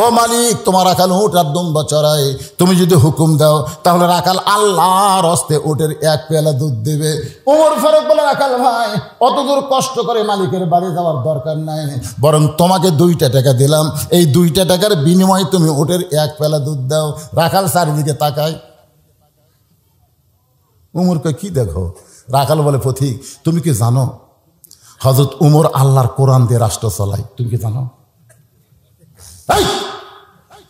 ও মালিক, তোমার রাখাল উট আর দুম্বা চড়ায়, তুমি যদি হুকুম দাও তাহলে রাখাল আল্লাহর হস্তে উটের 1 পেয়ালা দুধ দেবে। ওমর ফারুক বলে, রাখাল ভাই অত দূর কষ্ট করে মালিকের বাড়ি যাওয়ার দরকার নাই, বরং তোমাকে 2টা টাকা দিলাম, এই 2টা টাকার বিনিময়ে তুমি উটের 1 পেয়ালা দুধ দাও। রাখাল চারিদিকে তাকায়, উমর কয় কি দেখো? রাখাল বলে, পথিক তুমি কি জানো হযরত উমর আল্লাহর কোরআন দিয়ে রাষ্ট্র চালায়? তুমি কি জানো?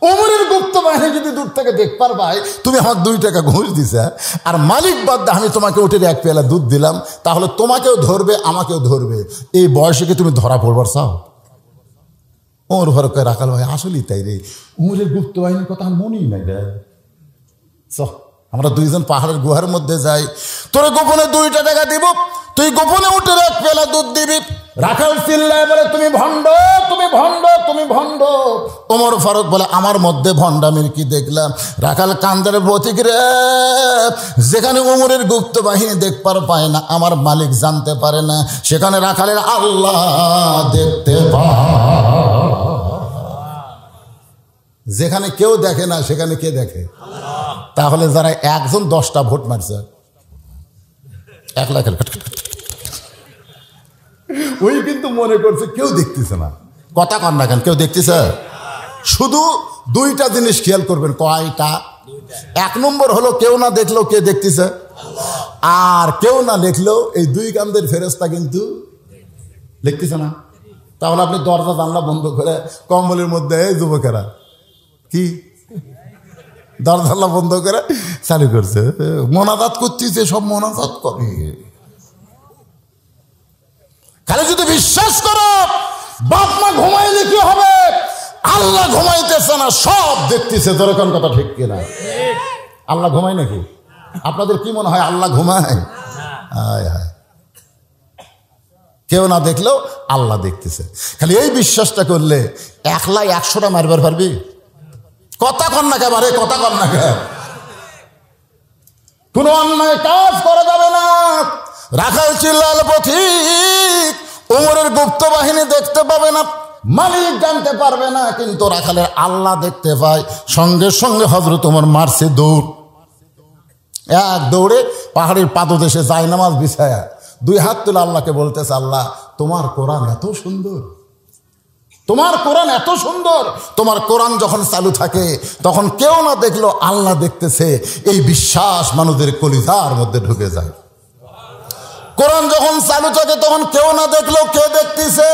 উমরের গুপ্ত বাহিনী যদি দূর থেকে দেখ পারবাই, তুমি আমার 2 টাকা ঘুষ দিছে, আর মালিক বাদ আমি তোমাকে উঠে 1 পেয়ালা দুধ দিলাম, তাহলে তোমাকেও ধরবে আমাকেও ধরবে। এই বয়সে কি তুমি ধরা পড়বার চাও? ওমর ফারুক কয়, রাখাল ভাই আসলেই তাই রে, উমরের গুপ্ত বাহিনীর কথা মনেই নাই রে। আমরা 2 জন পাহাড়ের গুহার মধ্যে যাই, তোর গোপনে 2টা টাকা দিব, তুই গোপনে উঠে 1 পেয়ালা দুধ দিবি। রাখাল চিল্লায় বলে, তুমি ভণ্ড, তুমি ভণ্ড, তুমি ভণ্ড। ওমর ফারুক বলে, আমার মধ্যে ভণ্ডামির কি দেখলাম? রাখাল কান্দের, পথিক রে, যেখানে উমরের গুপ্ত বাহিনী দেখবার পায় না, আমার মালিক জানতে পারে না, সেখানে রাখালের আল্লাহ দেখতে পায়। যেখানে কেউ দেখে না সেখানে কে দেখে? তাহলে যারা একজন 10টা ভোট মারছে, 1 লাখ, ওই কিন্তু মনে করছে কেউ দেখতেছে না। কথা কন না কেন? কেউ দেখতেছে? শুধু 2টা জিনিস খেয়াল করবেন। কয়টা? 1 নম্বর হলো কেউ না দেখলেও কে দেখতেছে, আর কেউ না দেখলেও এই 2 কান্দের ফেরেশতা কিন্তু দেখতেছে না। তাহলে আপনি দরজা জানলা বন্ধ করে কম্বলের মধ্যে, এই যুবকেরা কি দরজা বন্ধ করে চালু করছে, মোনাজাত করতেছে, সব মোনাজাত করে। খালি যদি বিশ্বাস করো, বাপ মা ঘুমাইলে কি হবে? আল্লাহ ঘুমাইতেছে না, সব দেখতেছে। দরকার কথা ঠিক কিনা? আল্লাহ ঘুমায় নাকি? আপনাদের কি মনে হয় আল্লাহ ঘুমায়? হায় হায়, কেউ না দেখলেও আল্লাহ দেখতেছে। খালি এই বিশ্বাসটা করলে 100টা মারবার পারবি? কথা কন না কেবারে, কথা কন না কে? কোন অন্যায় কাজ করা যাবে না, রাখাল চিল্লাল, পথিক ওমরের গুপ্ত বাহিনী দেখতে পাবে না, মালিক জানতে পারবে না, কিন্তু রাখালের আল্লাহ দেখতে পায়। সঙ্গে সঙ্গে হযরত ওমর মারছে দৌড়, এক দৌড়ে পাহাড়ের পাদদেশে জায়নামাজ বিছায়া 2 হাত তুলে আল্লাহকে বলতেছে, আল্লাহ তোমার কোরআন এত সুন্দর, তোমার কোরআন এত সুন্দর। তোমার কোরআন যখন চালু থাকে তখন কেউ না দেখলো আল্লাহ দেখতেছে, এই বিশ্বাস মানুষদের কলিজার মধ্যে ঢুকে যায়। কোরআন যখন চালু থাকে তখন কেউ না দেখলো কে দেখতেছে,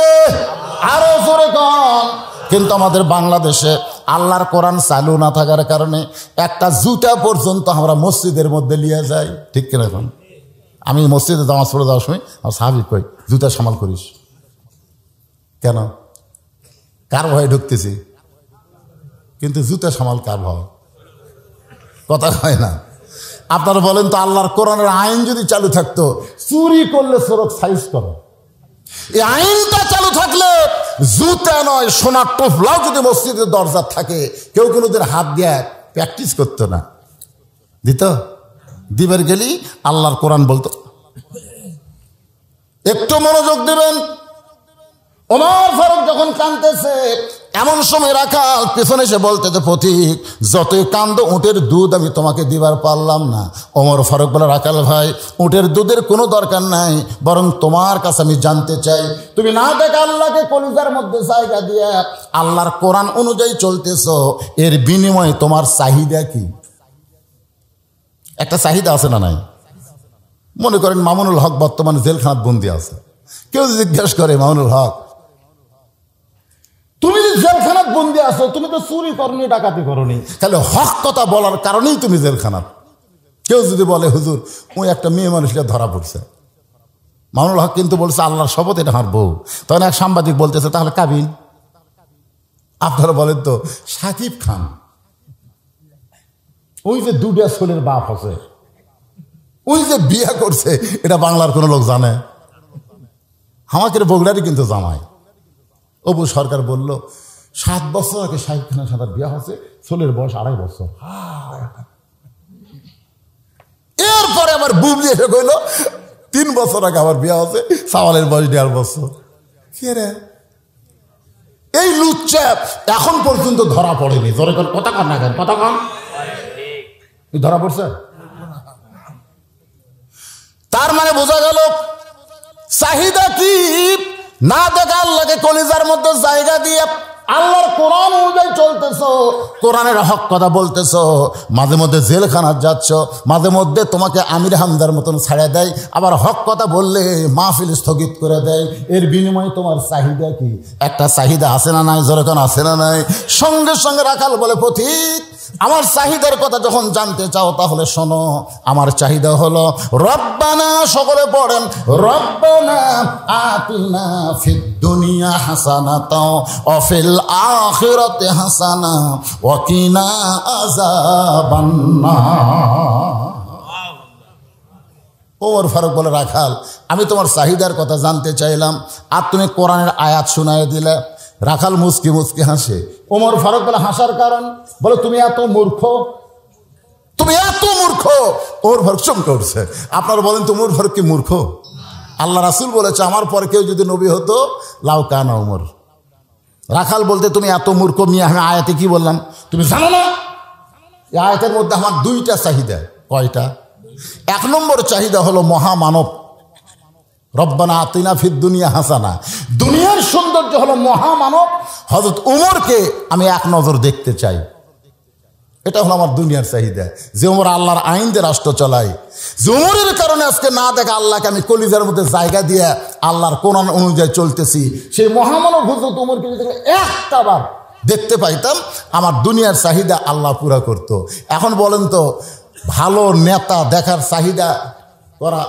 আরো জোরে কন। কিন্তু আমাদের বাংলাদেশে আল্লাহর কোরআন চালু না থাকার কারণে একটা জুতা পর্যন্ত আমরা মসজিদের মধ্যে নিয়ে যাই, ঠিক কিনা? এখন আমি মসজিদে নামাজ পড়ে যাওয়ার সময় আমার সাহাবী কই, জুতা সামাল করিস কেন? কার ভয়ে ঢুকতেছি? কিন্তু জুতা সামাল কার ভয়? কথা হয় না। আপনারা বলেন তো, আল্লাহর কোরআনের আইন যদি চালু থাকতো, চুরি করলে চোরক সাইজ করো, এই আইনটা চালু থাকলে জুতা নয় সোনার টোপলাও যদি মসজিদের দরজা থাকে, কেউ কোনোদিন হাত দিয়ে প্র্যাকটিস করতো না। দিত দিবার গেলি আল্লাহর কোরআন বলতো। একটু মনোযোগ দিবেন। ওমর ফারুক যখন কাঁদতেছে, এমন সময় রাখাল পেছনে এসে বলতেছে, পথিক যতই কান্দ উটের দুধ আমি তোমাকে দিবার পারলাম না। ওমর ফারুক বলে, রাখাল ভাই উটের দুধের কোনো দরকার নাই, বরং তোমার কাছে আমি জানতে চাই, তুমি না দেখে আল্লাহকে কলিজার মধ্যে জায়গা দিয়ে আল্লাহর কোরআন অনুযায়ী চলতেছ, এর বিনিময়ে তোমার চাহিদা কি? একটা চাহিদা আছে না নাই? মনে করেন মামুনুল হক বর্তমানে জেলখানাত বন্দি আছে। কেউ জিজ্ঞেস করে, মামুনুল হক তুমি যে জেলখানাত বন্দি আছো, তুমি তো চুরি করনি, ডাকাতি করনি, তাহলে হক কথা বলার কারণেই তুমি জেলখানাত। কেউ যদি বলে, হুজুর ওই একটা মেয়ে মানুষকে ধরা পড়ছে, মামুনুল হক কিন্তু বলছে আল্লাহর শপথ এটা আমার বউ, তখন এক সাংবাদিক বলতেছে, তাহলে কাবিন? আপনারা বলেন তো, সাকিব খান ওই যে 2টা ছেলের বাপ আছে, ওই যে বিয়ে করছে, এটা বাংলার কোনো লোক জানে? আমাকে বগুড়ারই কিন্তু জামাই। অপু সরকার বলল, 7 বছর আগে সাকিব খানের সাথে বিয়ে হচ্ছে, ছেলের বয়স 2.5 বছর। এরপরে আমার বুবলি এসে কইল, 3 বছর আগে আমার বিয়ে হচ্ছে, সাওয়ালের বয়স 1.5 বছর। কে রে? এই লুচ্চা এখন পর্যন্ত ধরা পড়েনি। ধরে কথা কন না কেন? কথা কন। ধরা পড়ছে? তার মানে বোঝা গেল চাহিদা কি? না দেখা আল্লাহকে কলিজার মধ্যে জায়গা দিয়ে আল্লাহর কোরআন অনুযায়ী চলতেছ, কোরআনের হক কথা বলতেছ, মাঝে মধ্যে জেলখানায় যাচ্ছ, মাঝে মধ্যে তোমাকে আমির হামদার মতন ছাড়া দেয়, আবার হক কথা বললে মাহফিল স্থগিত করে দেয়। এর বিনিময়ে তোমার চাহিদা কি? একটা চাহিদা আছে না নাই? যেরকম আছে না নাই? সঙ্গে সঙ্গে রাখাল বলে, পথিক আমার চাহিদার কথা যখন জানতে চাও তাহলে শোনো, আমার চাহিদা হলো রব্বানা, সকলে পড়েন, রব্বানা আতিনা ফিদ দুনিয়া হাসানাতাও ওয়া ফিল আখিরাতি হাসানা ওয়া কিনা আযাবান্নার। ওমর ফারুক বলে, রাখাল আমি তোমার চাহিদার কথা জানতে চাইলাম, আর তুমি কোরআনের আয়াত শোনায় দিলে। রাখাল মুচকি মুচকি হাসে। ওমর ফারুক বলে, হাসার কারণ? বলে, তুমি এত মূর্খ, তুমি এত মূর্খ। ওমর ফারুক চমকে উঠছে। আপনারা বলেন তো, ওমর ফারুক কি মূর্খ? আল্লাহ রাসূল বলেছে, আমার পরে কেউ যদি নবী হতো, লাউ কানা ওমর। রাখাল বলতে, তুমি এত মূর্খ মিয়া, আমি আয়াতে কি বললাম তুমি জানো না? এই আয়াতের মধ্যে আমার 2টা চাহিদা। কয়টা? 1 নম্বর চাহিদা হলো মহামানব, রব্বানা আতিনা ফিদ দুনিয়া হাসানা। দুনিয়ার সৌন্দর্য হলো মহামানব হযরত উমরকে আমি এক নজর দেখতে চাই। এটা হলো আমার দুনিয়ার চাহিদা, যে উমর আল্লাহর আইন দিয়ে রাষ্ট্র চালায়, যে উমরের কারণে আজকে না দেখা আল্লাহকে আমি কলিজার মধ্যে জায়গা দিয়ে আল্লাহর কোরআন অনুযায়ী চলতেছি। সেই মহামানব হযরত উমরকে যদি একটা বার দেখতে পাইতাম, আমার দুনিয়ার চাহিদা আল্লাহ পুরা করত। এখন বলেন তো, ভালো নেতা দেখার চাহিদা করা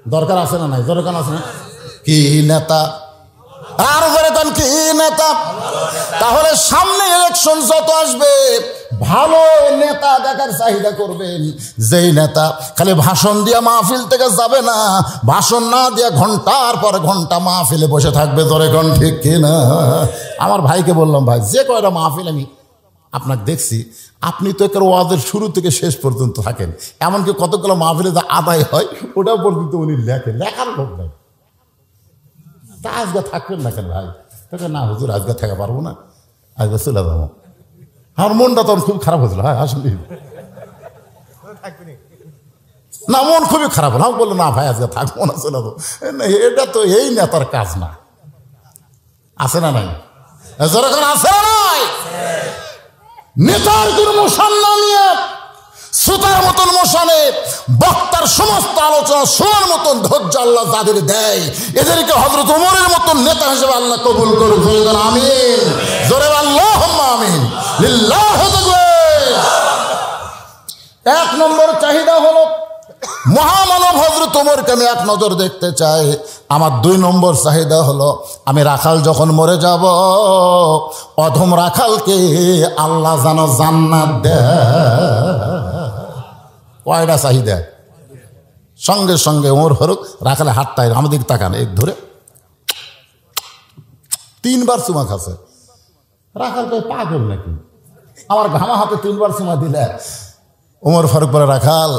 দরকার আছে না নাই? দরকার আছে না? কি নেতা? আর দরকার কি নেতা? তাহলে সামনে ইলেকশন যত আসবে, ভালো নেতা দেখার চাহিদা করবেন। যেই নেতা খালি ভাষণ দিয়া মাহফিল থেকে যাবে না, ভাষণ না দিয়া ঘন্টার পর ঘন্টা মাহফিলে বসে থাকবে। দরকার ঠিক কিনা? আমার ভাইকে বললাম, ভাই যে কয়টা মাহফিল আমি আপনাকে দেখছি, আপনি তো একের ওয়াজের শুরু থেকে শেষ পর্যন্ত থাকেন, এমনকি কতগুলো মাহফিলে যা আদায় হয় ওটা পর্যন্ত উনি লেখার লোক নাই। তা আজকে থাকবেন না কেন ভাই? না হুজুর আজকে থাকা পারবো না, আজকে চলে যাবো। আমার মনটা তখন খুব খারাপ হয়েছিল। হ্যাঁ আসলে না, মন খুবই খারাপ হলো। আমি বললো না ভাই আজকে থাকবো না, চলে যাবো। এটা তো এই নেতার কাজ না। আছে না নাই? যখন আছে না নাই, নেতার কোনো মোশন না নিয়ে শ্রোতার মতন মোশনে বক্তার সমস্ত আলোচনা শোনার মতন ধৈর্য আল্লাহ যাদের দেয়, এদেরকে হযরত ওমরের মতন নেতা হিসেবে আল্লাহ কবুল করুন। আমিন, জোরে আল্লাহুম্মা আমিন। লিল্লাহি তাকবীর। এক নম্বর চাহিদা হলো মহামানব হযরত ওমরকে আমি এক নজর দেখতে চাই। আমার 2 নম্বর চাহিদা হলো আমি রাখাল যখন মরে যাব, অধম রাখালকে আল্লাহ যেন জান্নাত দেয়। কয়টা চাহিদা? সঙ্গে সঙ্গে ওমর ফারুক রাখালে হাতটায় আমাদের তাকান, এক ধরে 3 বার চুমা খাচ্ছে। রাখাল তো পাগল নাকি? আমার ঘামা হাতে 3 বার চুমা দিলে। ওমর ফারুক বলে, রাখাল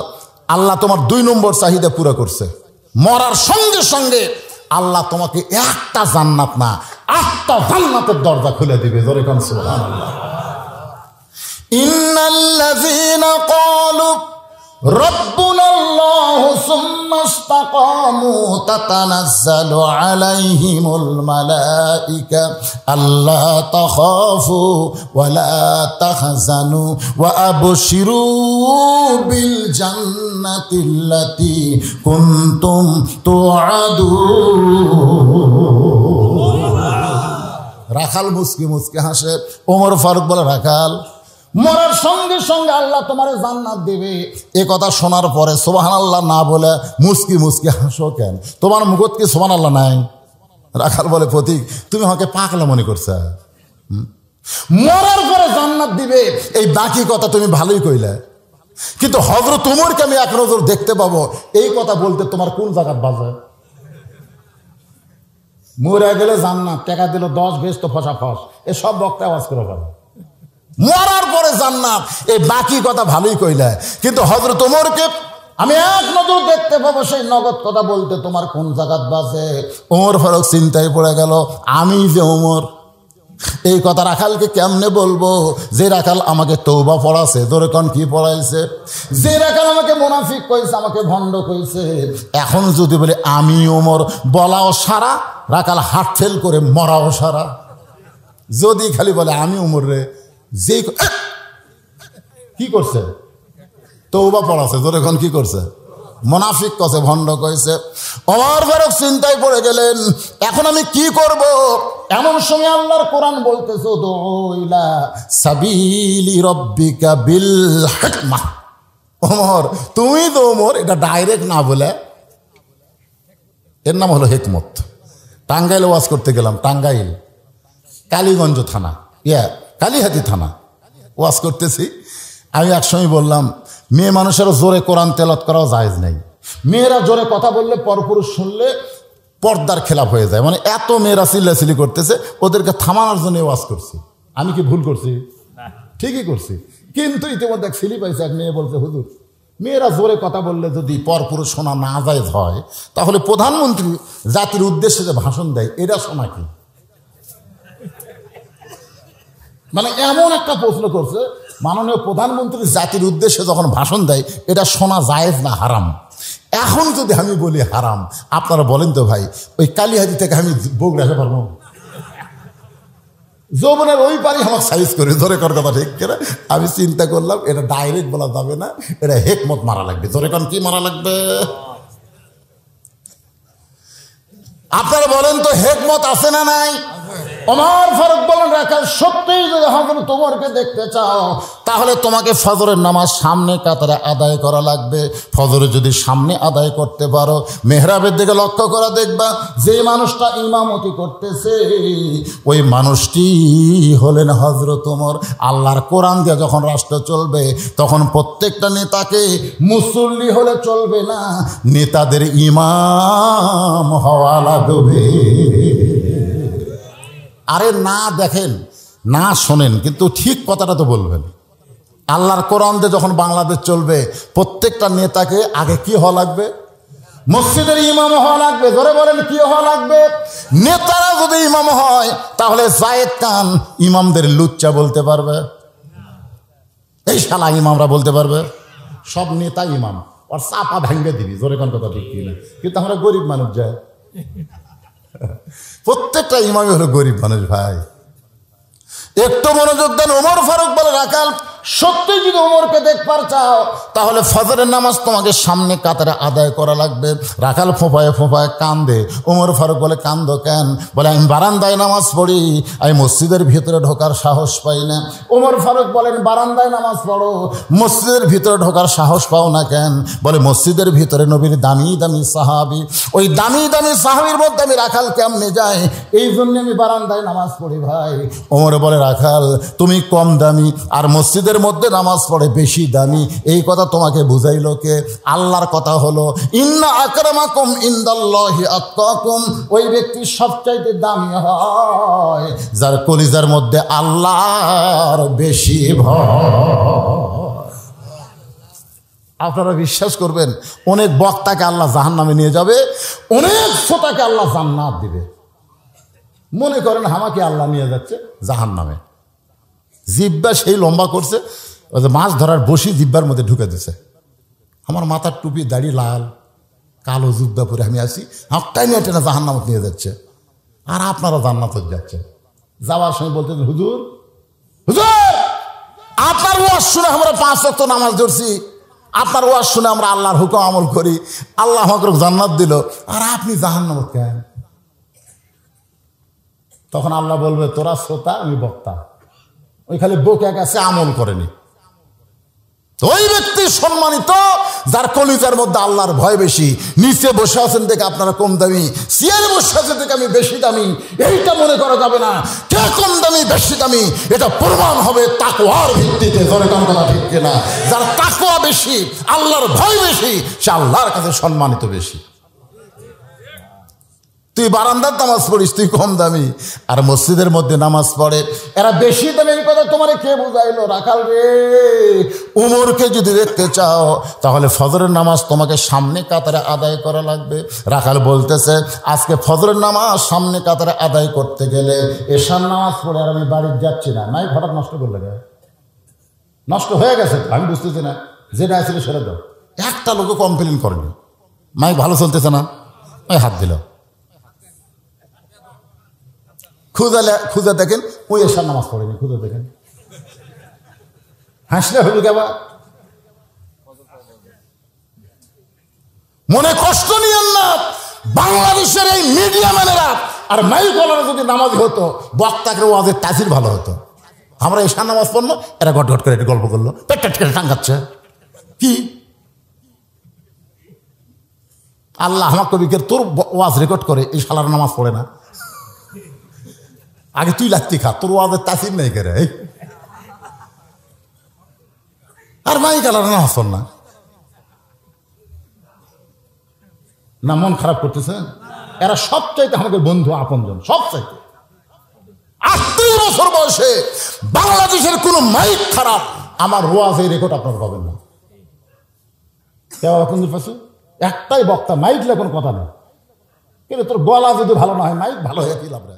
আল্লাহ তোমার 2 নম্বর চাহিদা পুরো করছে। মরার সঙ্গে সঙ্গে আল্লাহ তোমাকে একটা জান্নাত না 8টা জান্নাতের দরজা খুলে দিবে। জোরে কোন সুবহানাল্লাহ। ইন্নাল্লাযীনা ক্বালু রাব্বুনাল্লাহু সুম্মা ইসতাকামু তাতানাজ্জালু আলাইহিমুল মালায়েকা আল্লা তাখাফু ওয়া লা তাহজানু ওয়া আবশিরু বিল জান্নাতিল্লাতী কুনতুম তুআদুন। রাখাল মুস্কি মুস্কি হাসে। ওমর ফারুক বলে, রাখাল মরার সঙ্গে সঙ্গে আল্লাহ তোমার জান্নাত দেবে। এ কথা শোনার পরে সুবহানাল্লাহ না বলে মুস্কি মুস্কি হাসো কেন? তোমার মুখত কি সুবহানাল্লাহ নাই? রাখাল বলে, প্রতীক তুমি আমাকে পাগলা মনে করছো। মরার পরে জান্নাত দিবে এই বাকি কথা তুমি ভালোই কইলে, কিন্তু হযরত ওমরকে আমি এক নজর দেখতে পাবো, এই কথা বলতে তোমার কোন জায়গায় বাজে? মরে গেলে জান্নাত, টাকা দিল 10 বেশ তো ফসা ফস, এ সব বক্তা আওয়াজ করে পাবে। মরার পরে জান্নাত, এই বাকি কথা ভালোই কইলে, কিন্তু হযরত ওমরকে আমি এক নজর দেখতে পাবো, সেই নগদ কথা বলতে তোমার কোন জায়গাত বাজে? ওমর ফারুক চিন্তায় পড়ে গেল, আমি যে ওমর, এই কথা রাখালকে কেমনে বলবো? যে রাখাল আমাকে তওবা পড়াছে, ধরে কোন কি পড়াইছে, যে রাখাল আমাকে মুনাফিক কইছে, আমাকে ভণ্ড কইছে, এখন যদি বলে আমি ওমর, বলাও সারা, রাখাল হাত ফেল করে মরাও সারা। যদি খালি বলে আমি ওমর রে, যে কি করছে? তওবা পড়াছে, ধরে কোন কি করছে? মুনাফিক কইছে, ভণ্ড কইছে। ওমর ফারুক চিন্তায় পড়ে গেলেন, এখন আমি কি করব? এমন সময় আল্লাহর কোরআন বলতেছে, দুইলা সাবিলি রব্বিকা বিল হিকমাহ। ওমর তুমি তো ওমর, এটা ডাইরেক্ট না বলে এর নাম হলো হিকমত। টাঙ্গাইলে ওয়াজ করতে গেলাম, টাঙ্গাইল কালীগঞ্জ থানা, কালীহাতি থানা ওয়াজ করতেছি। আমি একসময় বললাম, মেয়ে মানুষের জোরে কোরআন তেলাওয়াত করাও জায়েজ নাই। মেয়েরা জোরে কথা বললে, পরপুরুষ শুনলে পর্দার খেলাপ হয়ে যায়। মানে এত মেয়েরা চিল্লাচিল্লি করতেছে, ওদেরকে থামানোর জন্য ওয়াজ করছি। আমি কি ভুল করছি? ঠিকই করছি। কিন্তু ইতিমধ্যে এক ছেলে পাইছে, এক মেয়ে বলছে, হুজুর মেয়েরা জোরে কথা বললে যদি পরপুরুষ শোনা না জায়েজ হয়, তাহলে প্রধানমন্ত্রী জাতির উদ্দেশ্যে যে ভাষণ দেয়, এটা শোনা কি? মানে এমন একটা প্রশ্ন করছে, মাননীয় প্রধানমন্ত্রী জাতির উদ্দেশ্যে যখন ভাষণ দেয়, এটা শোনা জায়েজ না হারাম? এখন যদি আমি বলি হারাম, আপনারা বলেন তো ভাই, ওই কালীহাতি থেকে আমি বগুড়া যেতে পারবো? যৌবনের ওই পারি আমার সাইজ করে ধরে কর কথা ঠিক করে। আমি চিন্তা করলাম, এটা ডাইরেক্ট বলা যাবে না, এটা হেকমত মারা লাগবে। ধরে কারণ কি মারা লাগবে? আপনারা বলেন তো, হেকমত আছে না নাই? ওমর ফারুক বলেন, রাখাল সত্যিই যদি হযরত ওমরকে দেখতে চাও, তাহলে তোমাকে ফজরের নামাজ সামনে কাতারে আদায় করা লাগবে। ফজরে যদি সামনে আদায় করতে পারো, মেহরাবের দিকে লক্ষ্য করে দেখবা, যে মানুষটা ইমামতি করতেছে ওই মানুষটি হলেন হযরত ওমর। আল্লাহর কোরআন দিয়ে যখন রাষ্ট্র চলবে, তখন প্রত্যেকটা নেতাকে মুসল্লি হলে চলবে না, নেতাদের ইমাম হওয়া লাগবে। আরে না, দেখেন না শোনেন, কিন্তু ঠিক কথাটা তো বলবেন। আল্লাহর কোরআন দিয়ে যখন বাংলাদেশ চলবে, প্রত্যেকটা নেতাকে আগে কি হওয়া লাগবে? মসজিদের ইমাম হওয়া লাগবে। ধরে বলেন কি হওয়া লাগবে? নেতারা যদি ইমাম হয়, তাহলে জায়েদ খান ইমামদের লুচ্চা বলতে পারবে, এই শালা ইমামরা বলতে পারবে। সব নেতা ইমাম, আর চাপা ভেঙ্গে দিবি। জোরে কোন কথা ঠিক কিনা? কিন্তু আমরা গরিব মানুষ যাই, প্রত্যেকটা ইমামই হলো গরিব মানুষ ভাই। একটু মনোযোগ দেন। ওমর ফারুক বলে, রাখাল সত্যি যদি ওমরকে দেখবার চাও, তাহলে ফজরের নামাজ তোমাকে সামনে কাতারে আদায় করা লাগবে। রাখাল ফোঁপায় ফোঁপায় কান্দে। ওমর ফারুক বলে, কান্দো কেন? বলে, আমি বারান্দায় নামাজ পড়ি, আমি মসজিদের ভিতরে ঢোকার সাহস পাই না। ওমর ফারুক বলেন, বারান্দায় নামাজ পড়ো, মসজিদের ভিতরে ঢোকার সাহস পাও না কেন? বলে, মসজিদের ভিতরে নবীর দামি দামি সাহাবি, ওই দামি দামি সাহাবির মধ্যে আমি রাখাল কেমনে যাই, এই জন্য আমি বারান্দায় নামাজ পড়ি ভাই। ওমর বলে, রাখাল তুমি কম দামি, আর মসজিদের মধ্যে নামাজ পড়ে বেশি দামি, এই কথা তোমাকে বুঝাইল কে? আল্লাহর কথা হলো, ইন্না আকরামাকুম ইনদাল্লাহি আতকাকুম। ওই ব্যক্তি সবচাইতে দামি হয় যার কলিজার মধ্যে আল্লাহর বেশি ভয়। আপনারা বিশ্বাস করবেন, অনেক বক্তাকে আল্লাহ জাহান্নামে নিয়ে যাবে, অনেক শ্রোতাকে আল্লাহ জান্নাত দিবে। মনে করেন আমাকে আল্লাহ নিয়ে যাচ্ছে জাহান্নামে, জিব্বা সেই লম্বা করছে, মাছ ধরার বসি জিব্বার মধ্যে ঢুকে দিছে। আমার মাথার টুপি দাড়ি লাল, কালো জুব্বা পরে আমি আসি, হাঁকটাই নিয়ে টেনে জাহান্নামত নিয়ে যাচ্ছে, আর আপনারা জান্নাত যাচ্ছে। যাওয়ার সময় বলতেন, হুজুর হুজুর আপনার ওয়াজ শুনে আমরা 5 ওয়াক্ত নামাজ ধরছি, আপনার ওয়াজ শুনে আমরা আল্লাহর হুকুম আমল করি, আল্লাহ আমাকে জান্নাত দিল, আর আপনি জাহান্নামত কেন? তখন আল্লাহ বলবে, তোরা শ্রোতা, আমি বক্তা, ওই খালি বোকা কাছে আমল করেনি। ওই ব্যক্তি সম্মানিত যার কলিজার মধ্যে আল্লাহর ভয় বেশি। নিচে বসে আছেন দেখে আপনারা কম দামি, চেয়ারে বসে আছেন দেখে আমি বেশি দামি, এইটা মনে করা যাবে না। কে কম দামি বেশি দামি এটা প্রমাণ হবে তাকওয়ার ভিত্তিতে। জোরে কোন কথা ঠিক কিনা? যার তাকওয়া বেশি, আল্লাহর ভয় বেশি, সে আল্লাহর কাছে সম্মানিত বেশি। তুই বারান্দার নামাজ পড়িস, তুই কম দামি, আর মসজিদের মধ্যে নামাজ পড়ে এরা বেশি দামি। এই কথা তোমার কে বুঝাইলো? রাখাল রে, উমরকে যদি দেখতে চাও, তাহলে ফজরের নামাজ তোমাকে সামনে কাতারে আদায় করা লাগবে। রাখাল বলতেছে, আজকে ফজরের নামাজ সামনে কাতারে আদায় করতে গেলে এশার নামাজ পড়ে আর আমি বাড়ি যাচ্ছি না। নাই হঠাৎ নষ্ট করলে, নষ্ট হয়ে গেছে, আমি বুঝতেছি না, যেটা আসলে সেটা দাও। একটা লোকও কমপ্লেন করেনি, মাইক ভালো চলতেছে না, ওই হাত দিল। খুঁজে দেখেন, ওই এশার নামাজ পড়েনি, খুঁজে দেখেন। হাসলে হইল কেবা? মনে কষ্ট নিয়েন না। বাংলাদেশের এই মিডিয়া ম্যানেরা আর মাইকওয়ালারা যদি নামাজি হতো, বক্তাকে ওয়াজের তাসির ভালো হতো। আমরা এশার নামাজ পড়লো, এরা গট গট করে একটু গল্প করলো, পেট পেট করে টাঙ্গাচ্ছে। কি আল্লাহ আমার কবিকে তোর ওয়াজ রেকর্ড করে, এই শালার নামাজ পড়ে না। আগে তুই লাগতি খা, তোর ওয়াজের তাসির নেই করে। আর মাই কালার না হাসন না, না মন খারাপ করতেছেন? এরা সবচাইতে আমাদের বন্ধু আপনজন, সবচাইতে। 38 বছর বয়সে বাংলাদেশের কোন মাইক খারাপ আমার ওয়াজের রেকর্ড আপনারা পাবেন না। একটাই বক্তা, মাইক লে কোনো কথা নেই। কিন্তু তোর গলা যদি ভালো না হয়, মাইক ভালো হয়ে কি লাভ রে?